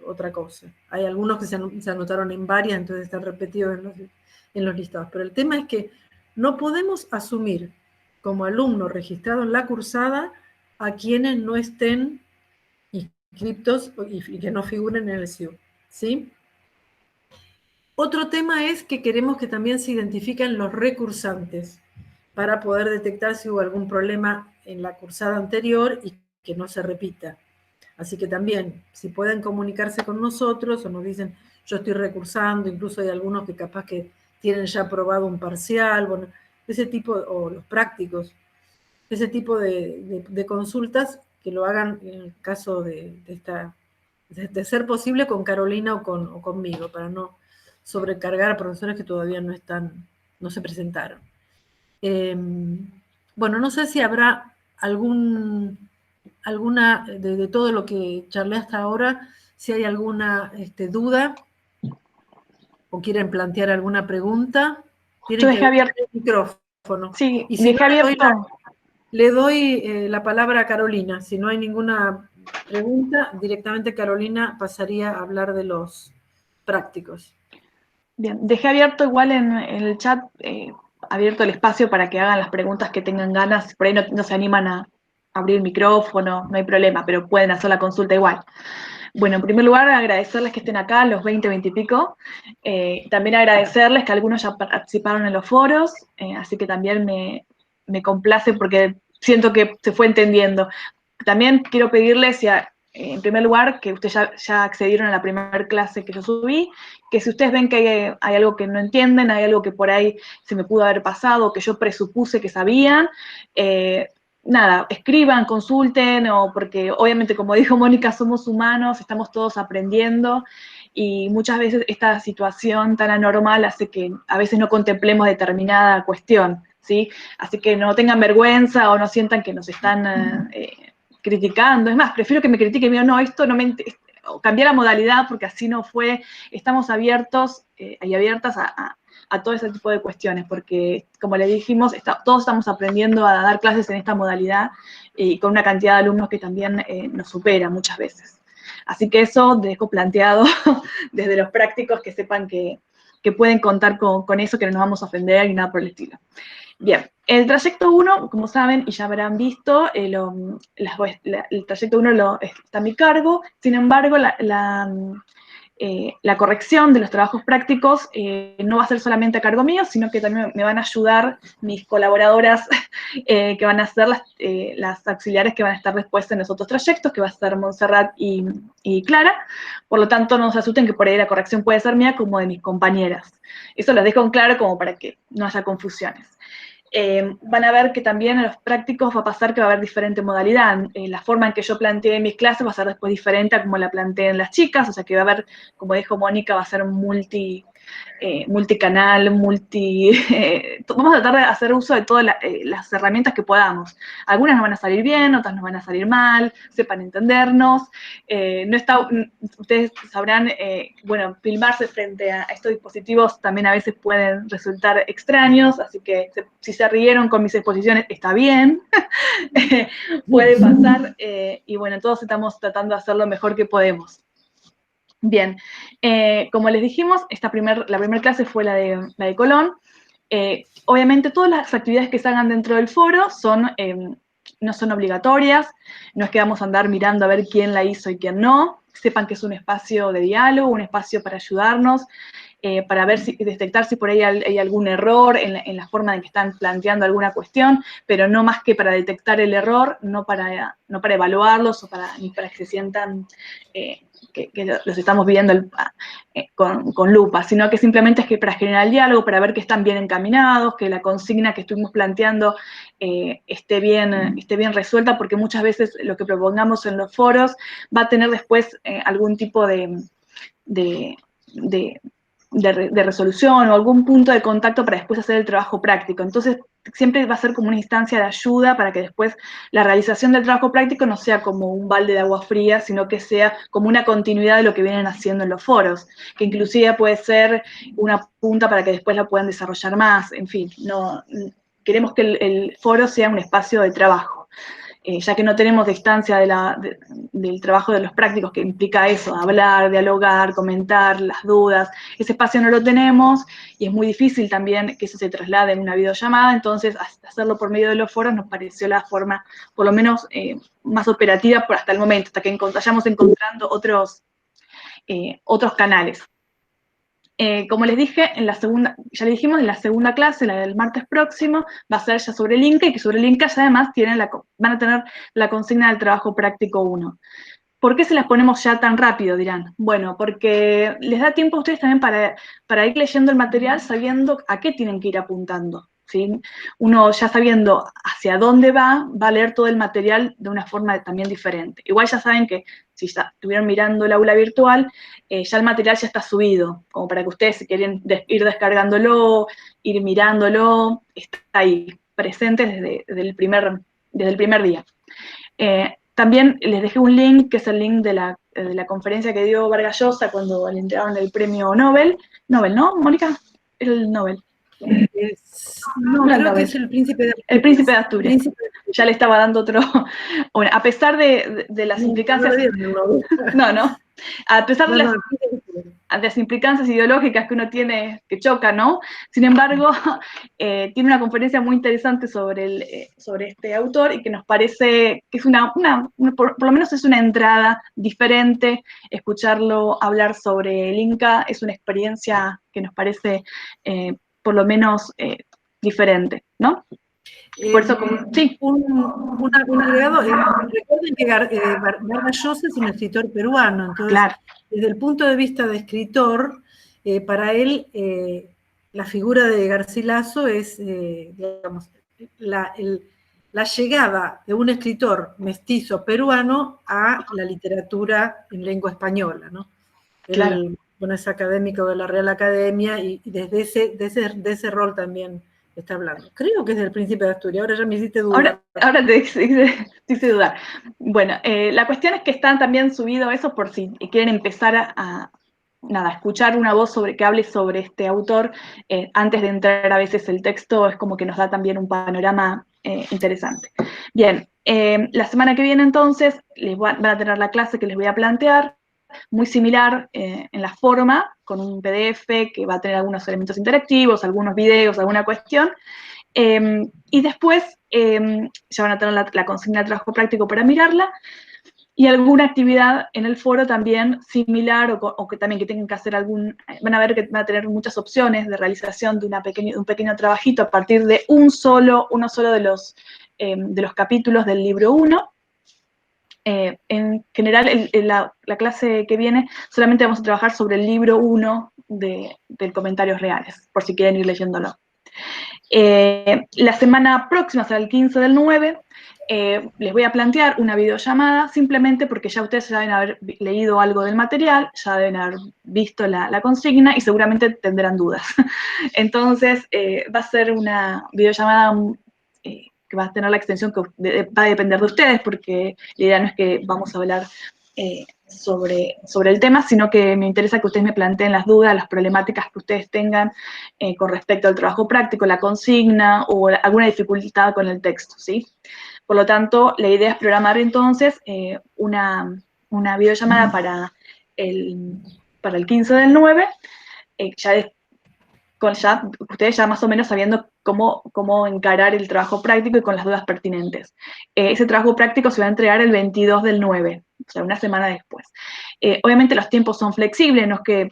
otra cosa. Hay algunos que se anotaron en varias, entonces están repetidos en los listados. Pero el tema es que no podemos asumir como alumno registrado en la cursada a quienes no estén inscriptos y que no figuren en el SIU, ¿sí? Otro tema es que queremos que también se identifiquen los recursantes para poder detectar si hubo algún problema en la cursada anterior y que no se repita. Así que también, si pueden comunicarse con nosotros o nos dicen, yo estoy recursando, incluso hay algunos que capaz que tienen ya aprobado un parcial, bueno, ese tipo, o los prácticos, ese tipo de consultas, que lo hagan en el caso de ser posible con Carolina o conmigo, para no sobrecargar a profesores que todavía no se presentaron. Bueno, no sé si habrá alguna, de todo lo que charlé hasta ahora, si hay alguna duda o quieren plantear alguna pregunta, Yo tienen que dejé abrir abierto, el micrófono. sí, Y si no, dejé abierto. le doy la palabra a Carolina. Si no hay ninguna pregunta, directamente Carolina pasaría a hablar de los prácticos. Bien, dejé abierto igual en el chat, abierto el espacio para que hagan las preguntas que tengan ganas. Por ahí no se animan a abrir el micrófono, no hay problema, pero pueden hacer la consulta igual. Bueno, en primer lugar, agradecerles que estén acá, los 20 y pico. También agradecerles que algunos ya participaron en los foros, así que también me complace porque siento que se fue entendiendo. También quiero pedirles, en primer lugar, que ustedes ya accedieron a la primera clase que yo subí, que si ustedes ven que hay algo que no entienden, hay algo que por ahí se me pudo haber pasado, que yo presupuse que sabían, nada, escriban, consulten, o porque obviamente, como dijo Mónica, somos humanos, estamos todos aprendiendo, y muchas veces esta situación tan anormal hace que a veces no contemplemos determinada cuestión, ¿sí? Así que no tengan vergüenza o no sientan que nos están criticando. Es más, prefiero que me critiquen y me digan, no, esto no me... O cambiar la modalidad porque así no fue. Estamos abiertos y abiertas a todo ese tipo de cuestiones, porque, como le dijimos, todos estamos aprendiendo a dar clases en esta modalidad y con una cantidad de alumnos que también nos supera muchas veces. Así que eso dejo planteado desde los prácticos, que sepan que pueden contar con eso, que no nos vamos a ofender y nada por el estilo. Bien, el trayecto 1, como saben y ya habrán visto, el trayecto 1 está a mi cargo. Sin embargo, la corrección de los trabajos prácticos no va a ser solamente a cargo mío, sino que también me van a ayudar mis colaboradoras que van a ser las auxiliares que van a estar después en los otros trayectos, que va a ser Montserrat y Clara. Por lo tanto, no se asusten que por ahí la corrección puede ser mía como de mis compañeras. Eso lo dejo en claro como para que no haya confusiones. Van a ver que también en los prácticos va a pasar que va a haber diferente modalidad. La forma en que yo planteé mis clases va a ser después diferente a como la planteé en las chicas, o sea que va a haber, como dijo Mónica, va a ser multicanal, vamos a tratar de hacer uso de todas las herramientas que podamos. Algunas nos van a salir bien, otras nos van a salir mal, sepan entendernos. Ustedes sabrán, bueno, filmarse frente a estos dispositivos también a veces pueden resultar extraños, así que si se rieron con mis exposiciones, está bien, puede pasar, y bueno, todos estamos tratando de hacer lo mejor que podemos. Bien, como les dijimos, la primera clase fue la de Colón. Obviamente todas las actividades que se hagan dentro del foro no son obligatorias, no es que vamos a andar mirando a ver quién la hizo y quién no. Sepan que es un espacio de diálogo, un espacio para ayudarnos, para ver detectar si por ahí hay algún error en la forma en que están planteando alguna cuestión, pero no más que para detectar el error, no para evaluarlos ni para que se sientan que los estamos viendo con lupa, sino que simplemente es que para generar el diálogo, para ver que están bien encaminados, que la consigna que estuvimos planteando esté bien resuelta, porque muchas veces lo que propongamos en los foros va a tener después algún tipo de resolución o algún punto de contacto para después hacer el trabajo práctico. Entonces, siempre va a ser como una instancia de ayuda para que después la realización del trabajo práctico no sea como un balde de agua fría, sino que sea como una continuidad de lo que vienen haciendo en los foros, que inclusive puede ser una punta para que después la puedan desarrollar más. En fin, no, queremos que el foro sea un espacio de trabajo. Ya que no tenemos distancia del trabajo de los prácticos, que implica eso, hablar, dialogar, comentar las dudas, ese espacio no lo tenemos y es muy difícil también que eso se traslade en una videollamada, entonces hacerlo por medio de los foros nos pareció la forma, por lo menos, más operativa hasta el momento, hasta que vayamos encontrando otros canales. Como les dije, ya le dijimos, en la segunda clase, la del martes próximo, va a ser ya sobre el Inca, y que sobre el Inca ya además van a tener la consigna del trabajo práctico 1. ¿Por qué se las ponemos ya tan rápido, dirán? Bueno, porque les da tiempo a ustedes también para ir leyendo el material sabiendo a qué tienen que ir apuntando, ¿sí? Uno ya sabiendo hacia dónde va a leer todo el material de una forma también diferente. Igual ya saben que si estuvieron mirando el aula virtual, ya el material ya está subido, como para que ustedes, si quieren ir descargándolo, ir mirándolo, está ahí, presente desde el primer día. También les dejé un link, que es el link de la conferencia que dio Vargas Llosa cuando le entregaron el premio Nobel. Nobel, ¿no, Mónica? El Nobel. No, creo que es el Príncipe de Asturias. El Príncipe de Asturias. Ya le estaba dando otro. Bueno, a pesar de las implicancias. No. A pesar de las implicancias ideológicas que uno tiene, que chocan, ¿no? Sin embargo, tiene una conferencia muy interesante sobre este autor y que nos parece que es por lo menos es una entrada diferente. Escucharlo hablar sobre el Inca es una experiencia que nos parece, por lo menos, diferente, ¿no? Por eso, sí. Un agregado, recuerden que Vargas Llosa es un escritor peruano, entonces, claro, desde el punto de vista de escritor, para él, la figura de Garcilaso es, digamos, la llegada de un escritor mestizo peruano a la literatura en lengua española, ¿no? Claro. Él, bueno, es académico de la Real Academia y desde ese rol también está hablando. Creo que es del Príncipe de Asturias, ahora ya me hiciste dudar. Ahora te hice dudar. Bueno, la cuestión es que están también subidos eso por si quieren empezar a escuchar una voz que hable sobre este autor. Antes de entrar a veces el texto es como que nos da también un panorama interesante. Bien, la semana que viene entonces van a tener la clase que les voy a plantear, muy similar en la forma, con un PDF que va a tener algunos elementos interactivos, algunos videos, alguna cuestión. Y después ya van a tener la consigna de trabajo práctico para mirarla, y alguna actividad en el foro también similar, o que también que tengan que hacer van a ver que van a tener muchas opciones de realización de un pequeño trabajito a partir de uno solo de los capítulos del libro 1. En general, la clase que viene solamente vamos a trabajar sobre el libro 1 del Comentarios Reales, por si quieren ir leyéndolo. La semana próxima, será el 15 del 9, les voy a plantear una videollamada, simplemente porque ya ustedes ya deben haber leído algo del material, ya deben haber visto la consigna y seguramente tendrán dudas. Entonces, va a ser una videollamada que va a tener la extensión que va a depender de ustedes, porque la idea no es que vamos a hablar sobre el tema, sino que me interesa que ustedes me planteen las dudas, las problemáticas que ustedes tengan con respecto al trabajo práctico, la consigna o alguna dificultad con el texto, ¿sí? Por lo tanto, la idea es programar entonces una videollamada para el 15 del 9, ustedes ya más o menos sabiendo cómo encarar el trabajo práctico y con las dudas pertinentes. Ese trabajo práctico se va a entregar el 22 del 9, o sea, una semana después. Obviamente los tiempos son flexibles, no es que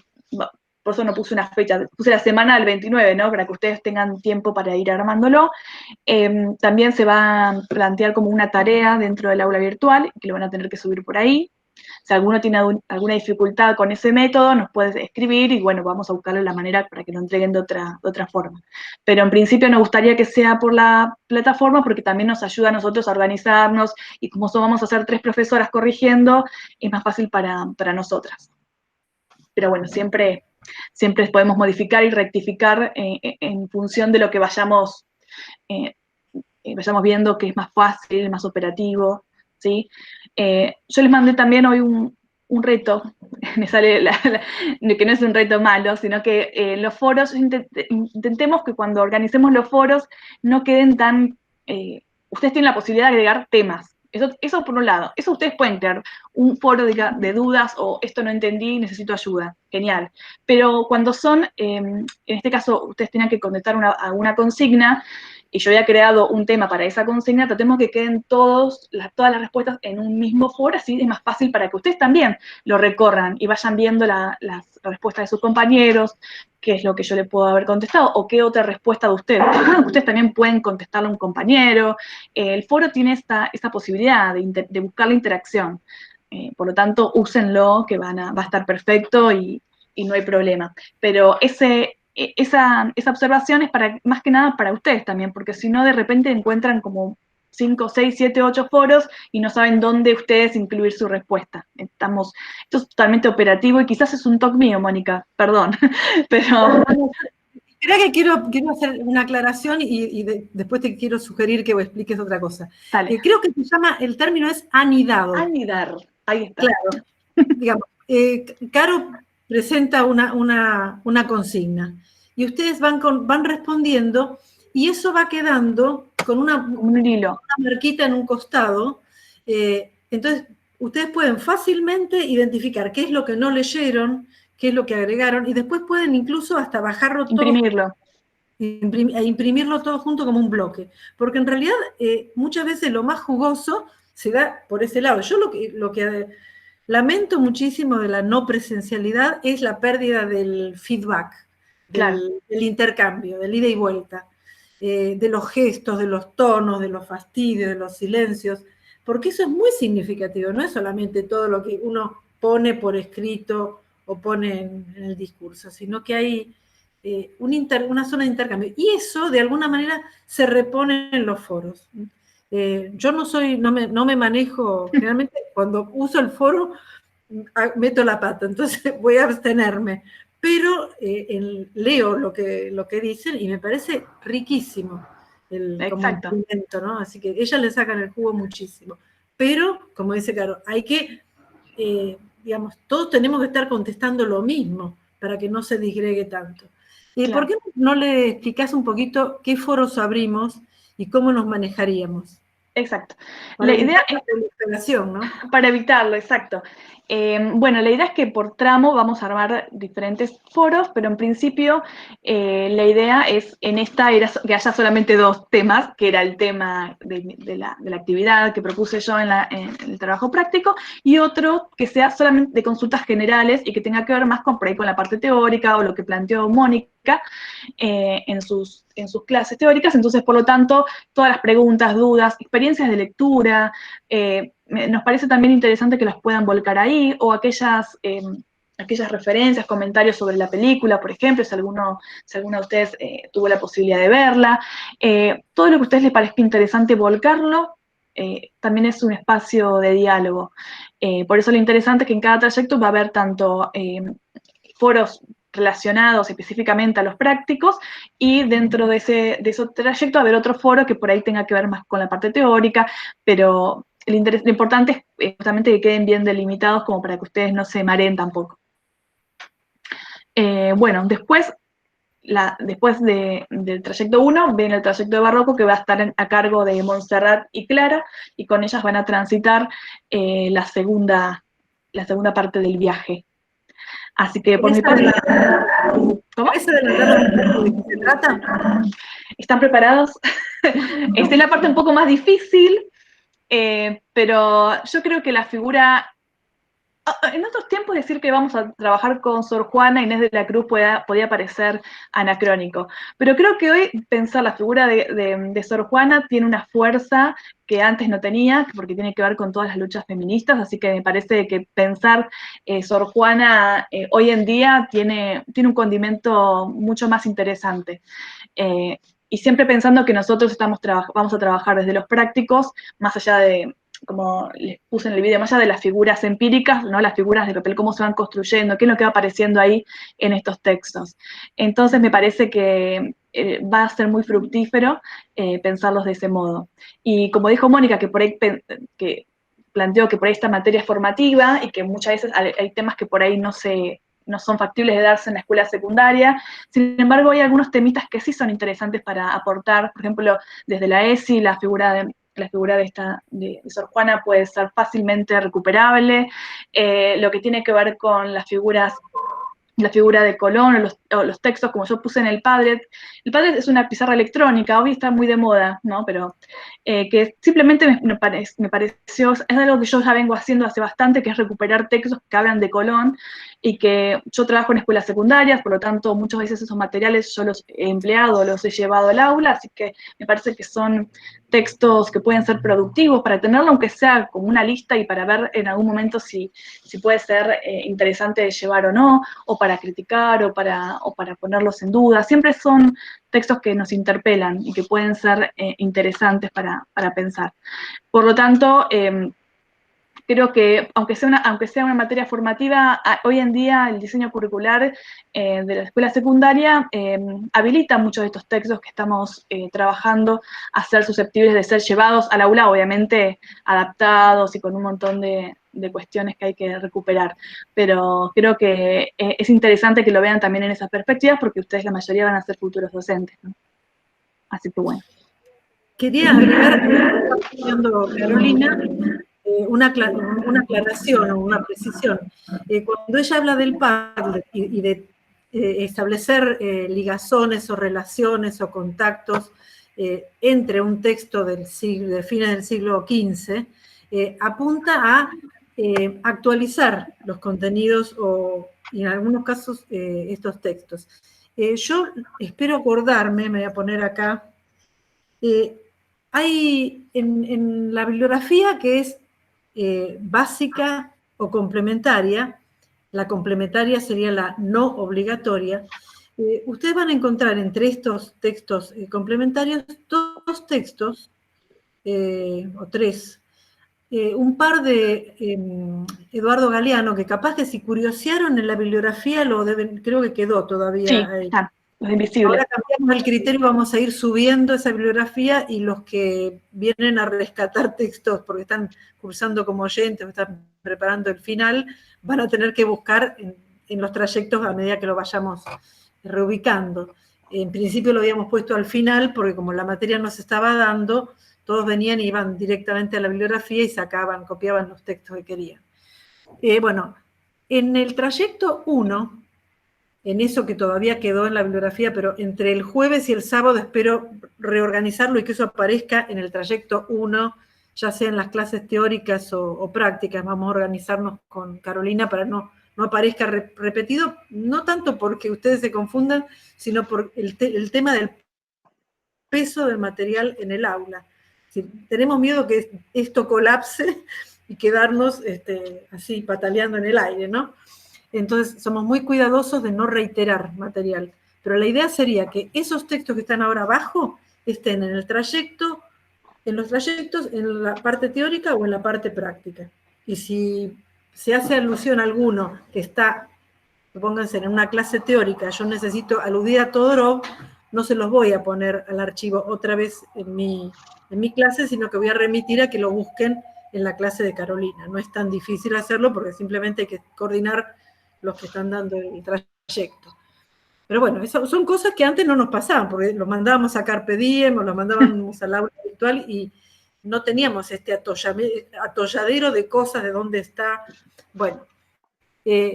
por eso no puse una fecha, puse la semana del 29, ¿no? Para que ustedes tengan tiempo para ir armándolo. También se va a plantear como una tarea dentro del aula virtual, que lo van a tener que subir por ahí. Si alguno tiene alguna dificultad con ese método, nos puede escribir y bueno, vamos a buscarle la manera para que lo entreguen de otra forma. Pero en principio nos gustaría que sea por la plataforma porque también nos ayuda a nosotros a organizarnos y como vamos a ser 3 profesoras corrigiendo, es más fácil para nosotras. Pero bueno, siempre podemos modificar y rectificar en función de lo que vayamos viendo que es más fácil, más operativo, ¿sí? Yo les mandé también hoy un reto, me sale que no es un reto malo, sino que los foros, intentemos que cuando organicemos los foros no queden tan... ustedes tienen la posibilidad de agregar temas. Eso por un lado. Eso ustedes pueden crear un foro de dudas o esto no entendí, necesito ayuda. Genial. Pero cuando son, en este caso, ustedes tienen que contestar alguna consigna, y yo había creado un tema para esa consigna, tratemos que queden todas las respuestas en un mismo foro, así es más fácil para que ustedes también lo recorran y vayan viendo las respuestas de sus compañeros, qué es lo que yo le puedo haber contestado, o qué otra respuesta de ustedes. Ustedes también pueden contestarle a un compañero. El foro tiene esa posibilidad de buscar la interacción. Por lo tanto, úsenlo, que va a estar perfecto y no hay problema. Pero esa observación es más que nada para ustedes también, porque si no, de repente encuentran como 5, 6, 7, 8 foros y no saben dónde ustedes incluir su respuesta. Esto es totalmente operativo y quizás es un toque mío, Mónica, perdón, pero... Creo que quiero hacer una aclaración y después te quiero sugerir que expliques otra cosa. Creo que el término es anidado. Anidar, ahí está. Claro, digamos, Caro presenta una consigna y ustedes van respondiendo y eso va quedando con un hilo, una marquita en un costado. Entonces, ustedes pueden fácilmente identificar qué es lo que no leyeron, qué es lo que agregaron, y después pueden incluso hasta bajarlo imprimirlo. todo, imprimirlo todo junto como un bloque. Porque en realidad, muchas veces lo más jugoso se da por ese lado. Yo lo que lamento muchísimo de la no presencialidad es la pérdida del feedback, del intercambio, del ida y vuelta, de los gestos, de los tonos, de los fastidios, de los silencios, porque eso es muy significativo, no es solamente todo lo que uno pone por escrito o pone en el discurso, sino que hay una zona de intercambio. Y eso, de alguna manera, se repone en los foros. Yo no me manejo, generalmente cuando uso el foro, meto la pata, entonces voy a abstenerme. Pero leo lo que dicen y me parece riquísimo como documento, ¿no? Así que ellas le sacan el jugo muchísimo. Pero, como dice Caro, hay que, digamos, todos tenemos que estar contestando lo mismo para que no se disgregue tanto. ¿Por qué no le explicás un poquito qué foros abrimos y cómo nos manejaríamos? Exacto. La idea es la proliferación, ¿no? Para evitarlo, exacto. Bueno, la idea es que por tramo vamos a armar diferentes foros, pero en principio la idea es en esta era que haya solamente 2 temas, que era el tema de la actividad que propuse yo en el trabajo práctico, y otro que sea solamente de consultas generales y que tenga que ver más con la parte teórica o lo que planteó Mónica en sus clases teóricas. Entonces, por lo tanto, todas las preguntas, dudas, experiencias de lectura, nos parece también interesante que las puedan volcar ahí, o aquellas referencias, comentarios sobre la película, por ejemplo, si alguno de ustedes tuvo la posibilidad de verla. Todo lo que a ustedes les parezca interesante volcarlo, también es un espacio de diálogo. Por eso lo interesante es que en cada trayecto va a haber tanto foros relacionados específicamente a los prácticos, y dentro de ese trayecto va a haber otro foro que por ahí tenga que ver más con la parte teórica, pero lo importante es justamente que queden bien delimitados como para que ustedes no se mareen tampoco. Bueno, después del trayecto 1 viene el trayecto de barroco, que va a estar a cargo de Montserrat y Clara, y con ellas van a transitar la segunda parte del viaje. Así que por mi parte... ¿Cómo? ¿Es adelantar de qué se trata? ¿Están preparados? Esta es la parte un poco más difícil, pero yo creo que la figura En otros tiempos decir que vamos a trabajar con Sor Juana Inés de la Cruz podía parecer anacrónico, pero creo que hoy pensar la figura de Sor Juana tiene una fuerza que antes no tenía, porque tiene que ver con todas las luchas feministas, así que me parece que pensar Sor Juana hoy en día tiene un condimento mucho más interesante. Y siempre pensando que nosotros vamos a trabajar desde los prácticos, más allá de, como les puse en el video, más allá de las figuras empíricas, ¿no? Las figuras de papel, cómo se van construyendo, qué es lo que va apareciendo ahí en estos textos. Entonces me parece que va a ser muy fructífero pensarlos de ese modo. Y como dijo Mónica, que por ahí que planteó que por ahí esta materia es formativa y que muchas veces hay temas que por ahí no son factibles de darse en la escuela secundaria. Sin embargo, hay algunos temitas que sí son interesantes para aportar. Por ejemplo, desde la ESI, la figura de Sor Juana puede ser fácilmente recuperable. Lo que tiene que ver con la figura de Colón o los textos, como yo puse en el Padlet. El Padlet es una pizarra electrónica, hoy está muy de moda, ¿no? Pero que simplemente me pareció, es algo que yo ya vengo haciendo hace bastante, que es recuperar textos que hablan de Colón, y que yo trabajo en escuelas secundarias, por lo tanto muchas veces esos materiales yo los he empleado, los he llevado al aula, así que me parece que son textos que pueden ser productivos para tenerlo, aunque sea como una lista y para ver en algún momento si puede ser interesante de llevar o no, o para criticar o para ponerlos en duda. Siempre son textos que nos interpelan y que pueden ser interesantes para pensar. Por lo tanto, creo que aunque sea una materia formativa, hoy en día el diseño curricular de la escuela secundaria habilita muchos de estos textos que estamos trabajando a ser susceptibles de ser llevados al aula, obviamente adaptados y con un montón de cuestiones que hay que recuperar. Pero creo que es interesante que lo vean también en esas perspectivas, porque ustedes la mayoría van a ser futuros docentes, ¿no? Así que bueno. Quería agregar, Carolina, una aclaración o una precisión. Cuando ella habla del Padlet y de establecer ligazones o relaciones o contactos entre un texto de fines del siglo XV, apunta a actualizar los contenidos y en algunos casos estos textos. Yo espero acordarme, me voy a poner acá, hay en la bibliografía que es básica o complementaria, la complementaria sería la no obligatoria, ustedes van a encontrar entre estos textos complementarios dos textos, o tres, un par de Eduardo Galeano, que capaz que si curiosearon en la bibliografía creo que quedó todavía. Sí, están, los invisibles. Ahora cambiamos el criterio, vamos a ir subiendo esa bibliografía y los que vienen a rescatar textos porque están cursando como oyentes o están preparando el final, van a tener que buscar en los trayectos a medida que lo vayamos reubicando. En principio lo habíamos puesto al final porque como la materia no se estaba dando, todos venían y iban directamente a la bibliografía y copiaban los textos que querían. Bueno, en el trayecto 1, en eso que todavía quedó en la bibliografía, pero entre el jueves y el sábado espero reorganizarlo y que eso aparezca en el trayecto 1, ya sea en las clases teóricas o prácticas. Vamos a organizarnos con Carolina para no aparezca repetido, no tanto porque ustedes se confundan, sino por el tema del peso del material en el aula. Si tenemos miedo que esto colapse y quedarnos así pataleando en el aire, ¿no? Entonces somos muy cuidadosos de no reiterar material, pero la idea sería que esos textos que están ahora abajo estén en los trayectos, en la parte teórica o en la parte práctica. Y si se hace alusión a alguno que está, pónganse en una clase teórica, yo necesito aludir a Todorov, no se los voy a poner al archivo otra vez en mi clase, sino que voy a remitir a que lo busquen en la clase de Carolina. No es tan difícil hacerlo porque simplemente hay que coordinar los que están dando el trayecto. Pero bueno, son cosas que antes no nos pasaban, porque los mandábamos a Carpe Diem o los mandábamos al aula virtual y no teníamos este atolladero de cosas, de dónde está. Bueno,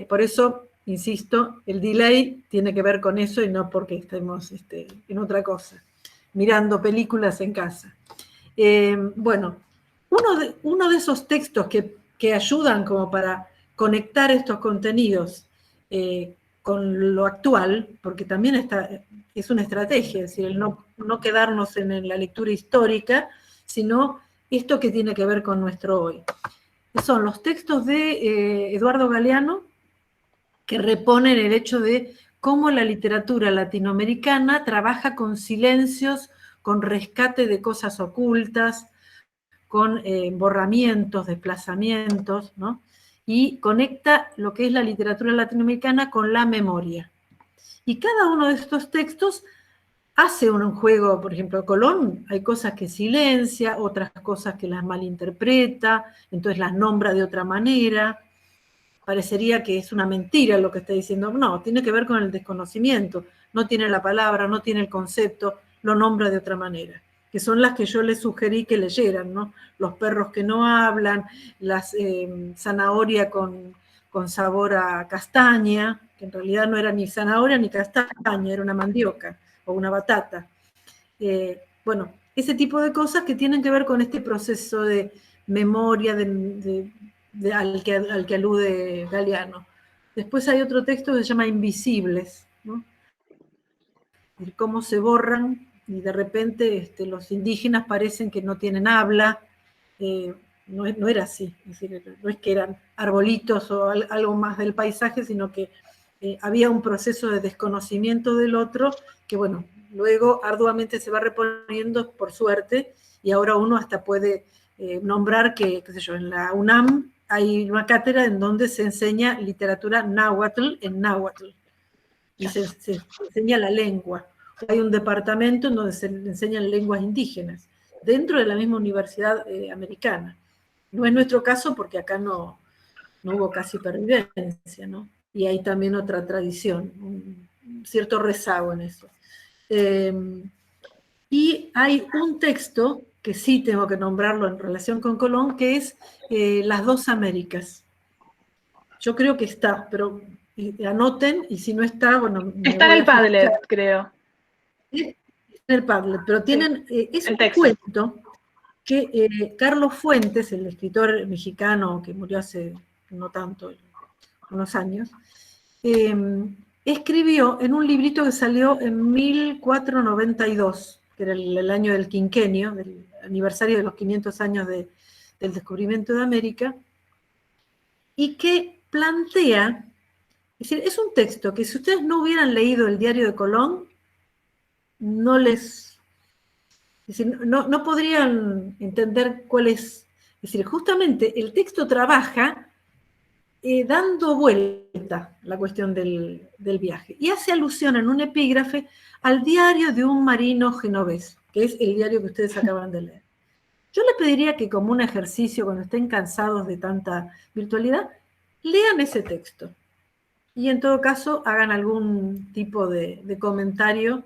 por eso, insisto, el delay tiene que ver con eso y no porque estemos en otra cosa, mirando películas en casa. Bueno, uno de esos textos que ayudan como para conectar estos contenidos con lo actual, porque también es una estrategia, es decir, el no quedarnos en la lectura histórica, sino esto que tiene que ver con nuestro hoy. Son los textos de Eduardo Galeano, que reponen el hecho de cómo la literatura latinoamericana trabaja con silencios, con rescate de cosas ocultas, con borramientos, desplazamientos, ¿no? Y conecta lo que es la literatura latinoamericana con la memoria. Y cada uno de estos textos hace un juego, por ejemplo, Colón, hay cosas que silencia, otras cosas que las malinterpreta, entonces las nombra de otra manera. Parecería que es una mentira lo que está diciendo. No, tiene que ver con el desconocimiento. No tiene la palabra, no tiene el concepto, lo nombra de otra manera. Que son las que yo les sugerí que leyeran, ¿no? Los perros que no hablan, las zanahoria con sabor a castaña, que en realidad no era ni zanahoria ni castaña, era una mandioca o una batata. Bueno, ese tipo de cosas que tienen que ver con este proceso de memoria al que alude Galeano. Después hay otro texto que se llama Invisibles, ¿no? Cómo se borran y de repente los indígenas parecen que no tienen habla. No era así, es decir, no es que eran arbolitos o algo más del paisaje, sino que había un proceso de desconocimiento del otro que, bueno, luego arduamente se va reponiendo, por suerte, y ahora uno hasta puede nombrar que, qué sé yo, en la UNAM hay una cátedra en donde se enseña literatura náhuatl en náhuatl, y se enseña la lengua. Hay un departamento en donde se enseñan lenguas indígenas, dentro de la misma universidad americana. No es nuestro caso porque acá no hubo casi pervivencia, ¿no? Y hay también otra tradición, un cierto rezago en eso. Y hay un texto que sí tengo que nombrarlo en relación con Colón, que es Las dos Américas. Yo creo que está, pero anoten, y si no está, bueno, está en el Padlet, creo. En el Padlet, pero tienen, es un texto. cuento que Carlos Fuentes, el escritor mexicano que murió hace no tanto, unos años, escribió en un librito que salió en 1492, que era el año del quinquenio, del aniversario de los 500 años del descubrimiento de América, y que plantea, es decir, es un texto que si ustedes no hubieran leído el Diario de Colón, no les... Es decir, no podrían entender cuál es... Es decir, justamente el texto trabaja dando vuelta la cuestión del viaje. Y hace alusión en un epígrafe al diario de un marino genovés, que es el diario que ustedes acaban de leer. Yo les pediría que como un ejercicio, cuando estén cansados de tanta virtualidad, lean ese texto. Y en todo caso, hagan algún tipo de comentario,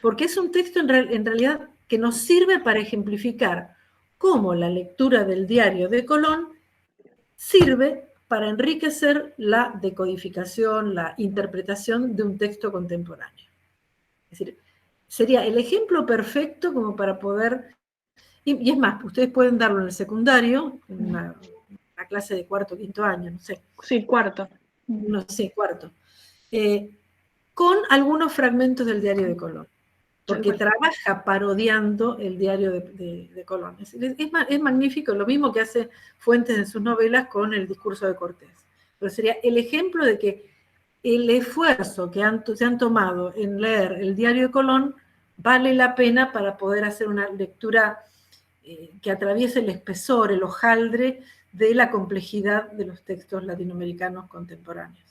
porque es un texto en realidad que nos sirve para ejemplificar cómo la lectura del diario de Colón sirve para enriquecer la decodificación, la interpretación de un texto contemporáneo. Es decir, sería el ejemplo perfecto como para poder... Y es más, ustedes pueden darlo en el secundario, en una clase de cuarto o quinto año, no sé. Sí, cuarto. No sé, cuarto. Con algunos fragmentos del Diario de Colón, porque trabaja parodiando el Diario de Colón. Es magnífico, lo mismo que hace Fuentes en sus novelas con el discurso de Cortés. Pero sería el ejemplo de que el esfuerzo que se han tomado en leer el Diario de Colón vale la pena para poder hacer una lectura que atraviese el espesor, el hojaldre de la complejidad de los textos latinoamericanos contemporáneos.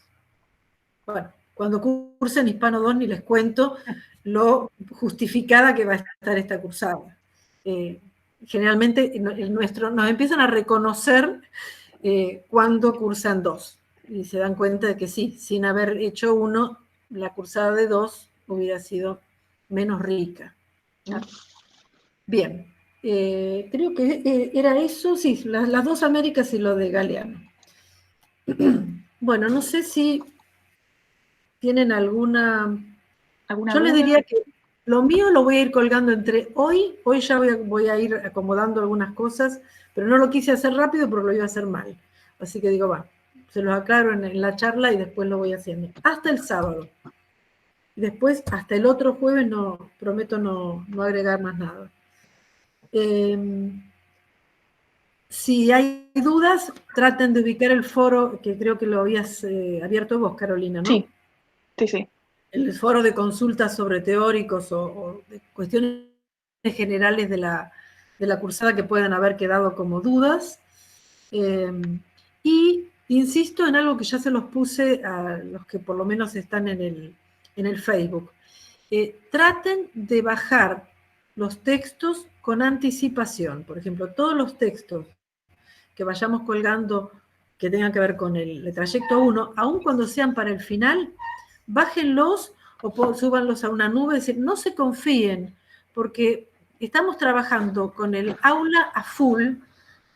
Bueno, cuando cursen Hispano 2 ni les cuento lo justificada que va a estar esta cursada. Generalmente nos empiezan a reconocer cuando cursan 2 y se dan cuenta de que sí, sin haber hecho 1, la cursada de 2 hubiera sido menos rica, ¿no? Bien, creo que era eso, sí, las dos Américas y lo de Galeano. Bueno, no sé si tienen alguna yo les diría que lo mío lo voy a ir colgando entre hoy ya voy a ir acomodando algunas cosas, pero no lo quise hacer rápido porque lo iba a hacer mal. Así que digo, va, se los aclaro en la charla y después lo voy haciendo. Hasta el sábado. Y después, hasta el otro jueves, prometo no agregar más nada. Si hay dudas, traten de ubicar el foro, que creo que lo habías abierto vos, Carolina, ¿no? Sí, sí, sí. El foro de consultas sobre teóricos o de cuestiones generales de la cursada que puedan haber quedado como dudas. Y insisto en algo que ya se los puse a los que por lo menos están en el Facebook. Traten de bajar los textos con anticipación. Por ejemplo, todos los textos que vayamos colgando que tengan que ver con el trayecto 1, aun cuando sean para el final, bájenlos o súbanlos a una nube. Es decir, no se confíen, porque estamos trabajando con el aula a full.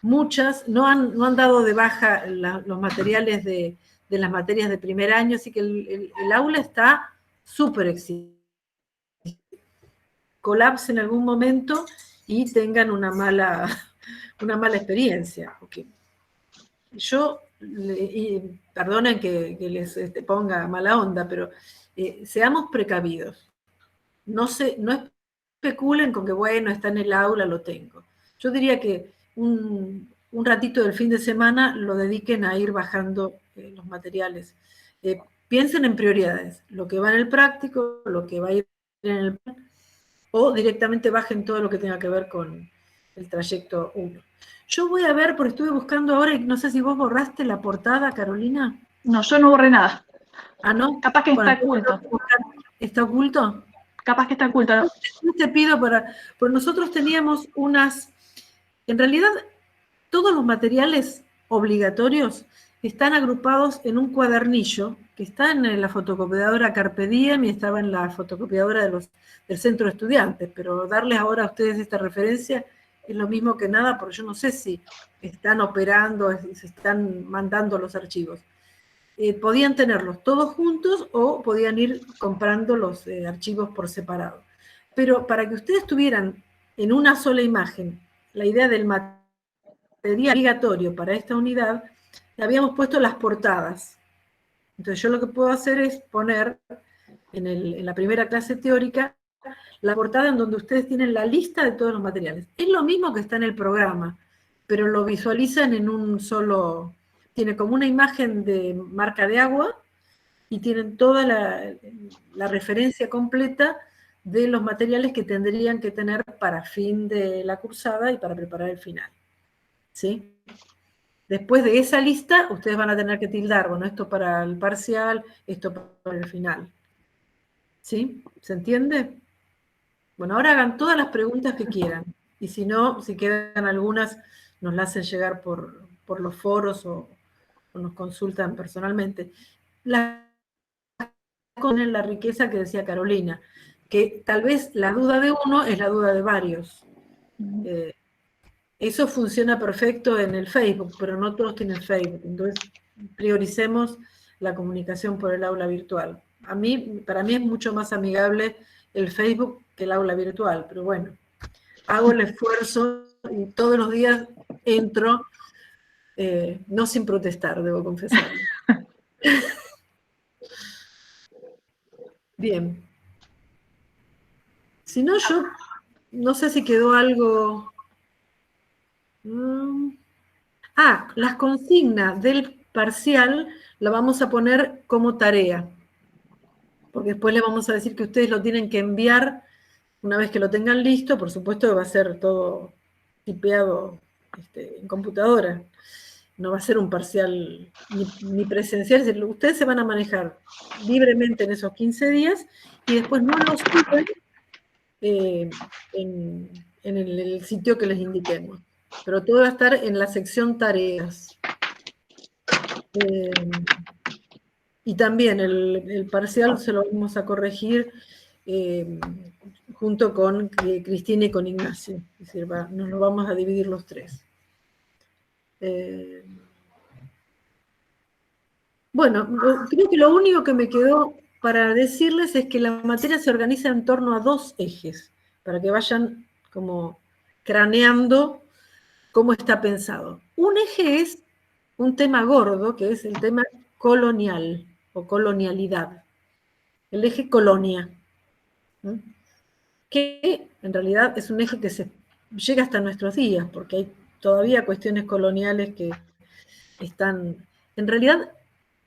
Muchas no han dado de baja los materiales de las materias de primer año, así que el aula está súper exigente. Colapse en algún momento y tengan una mala experiencia. Porque yo, perdonen que les ponga mala onda, pero seamos precavidos. No especulen con que, bueno, está en el aula, lo tengo. Yo diría que un ratito del fin de semana lo dediquen a ir bajando los materiales. Piensen en prioridades, lo que va en el práctico, lo que va a ir en el plan, o directamente bajen todo lo que tenga que ver con el trayecto 1. Yo voy a ver, porque estuve buscando ahora, y no sé si vos borraste la portada, Carolina. No, yo no borré nada. Ah, ¿no? Capaz que Bueno, está oculto. ¿está oculto? Capaz que está oculto. Yo te pido porque nosotros teníamos en realidad todos los materiales obligatorios están agrupados en un cuadernillo que está en la fotocopiadora Carpe Diem y estaba en la fotocopiadora del Centro de Estudiantes, pero darles ahora a ustedes esta referencia es lo mismo que nada, porque yo no sé si están operando, si se están mandando los archivos. Podían tenerlos todos juntos o podían ir comprando los archivos por separado. Pero para que ustedes tuvieran en una sola imagen la idea del material obligatorio para esta unidad, le habíamos puesto las portadas. Entonces yo lo que puedo hacer es poner en la primera clase teórica la portada en donde ustedes tienen la lista de todos los materiales. Es lo mismo que está en el programa, pero lo visualizan en un solo... Tiene como una imagen de marca de agua y tienen toda la referencia completa de los materiales que tendrían que tener para fin de la cursada y para preparar el final. ¿Sí? Después de esa lista, ustedes van a tener que tildar, bueno, esto para el parcial, esto para el final. ¿Sí? ¿Se entiende? Bueno, ahora hagan todas las preguntas que quieran. Y si no, si quedan algunas, nos las hacen llegar por los foros o nos consultan personalmente. Con la riqueza que decía Carolina, que tal vez la duda de uno es la duda de varios. Eso funciona perfecto en el Facebook, pero no todos tienen Facebook. Entonces, prioricemos la comunicación por el aula virtual. Para mí es mucho más amigable el Facebook que el aula virtual, pero bueno, hago el esfuerzo y todos los días entro, no sin protestar, debo confesarlo. Bien. Si no, yo no sé si quedó algo... las consignas del parcial la vamos a poner como tarea, porque después le vamos a decir que ustedes lo tienen que enviar una vez que lo tengan listo. Por supuesto que va a ser todo tipeado en computadora, no va a ser un parcial ni presencial. Ustedes se van a manejar libremente en esos 15 días y después no lo suben en el sitio que les indiquemos. Pero todo va a estar en la sección tareas. Y también el parcial se lo vamos a corregir junto con Cristina y con Ignacio. Es decir, nos lo vamos a dividir los tres. Bueno, creo que lo único que me quedó para decirles es que la materia se organiza en torno a 2 ejes, para que vayan como craneando cómo está pensado. Un eje es un tema gordo, que es el tema colonial o colonialidad, el eje colonia, ¿no? Que en realidad es un eje que se llega hasta nuestros días, porque hay todavía cuestiones coloniales que están... En realidad,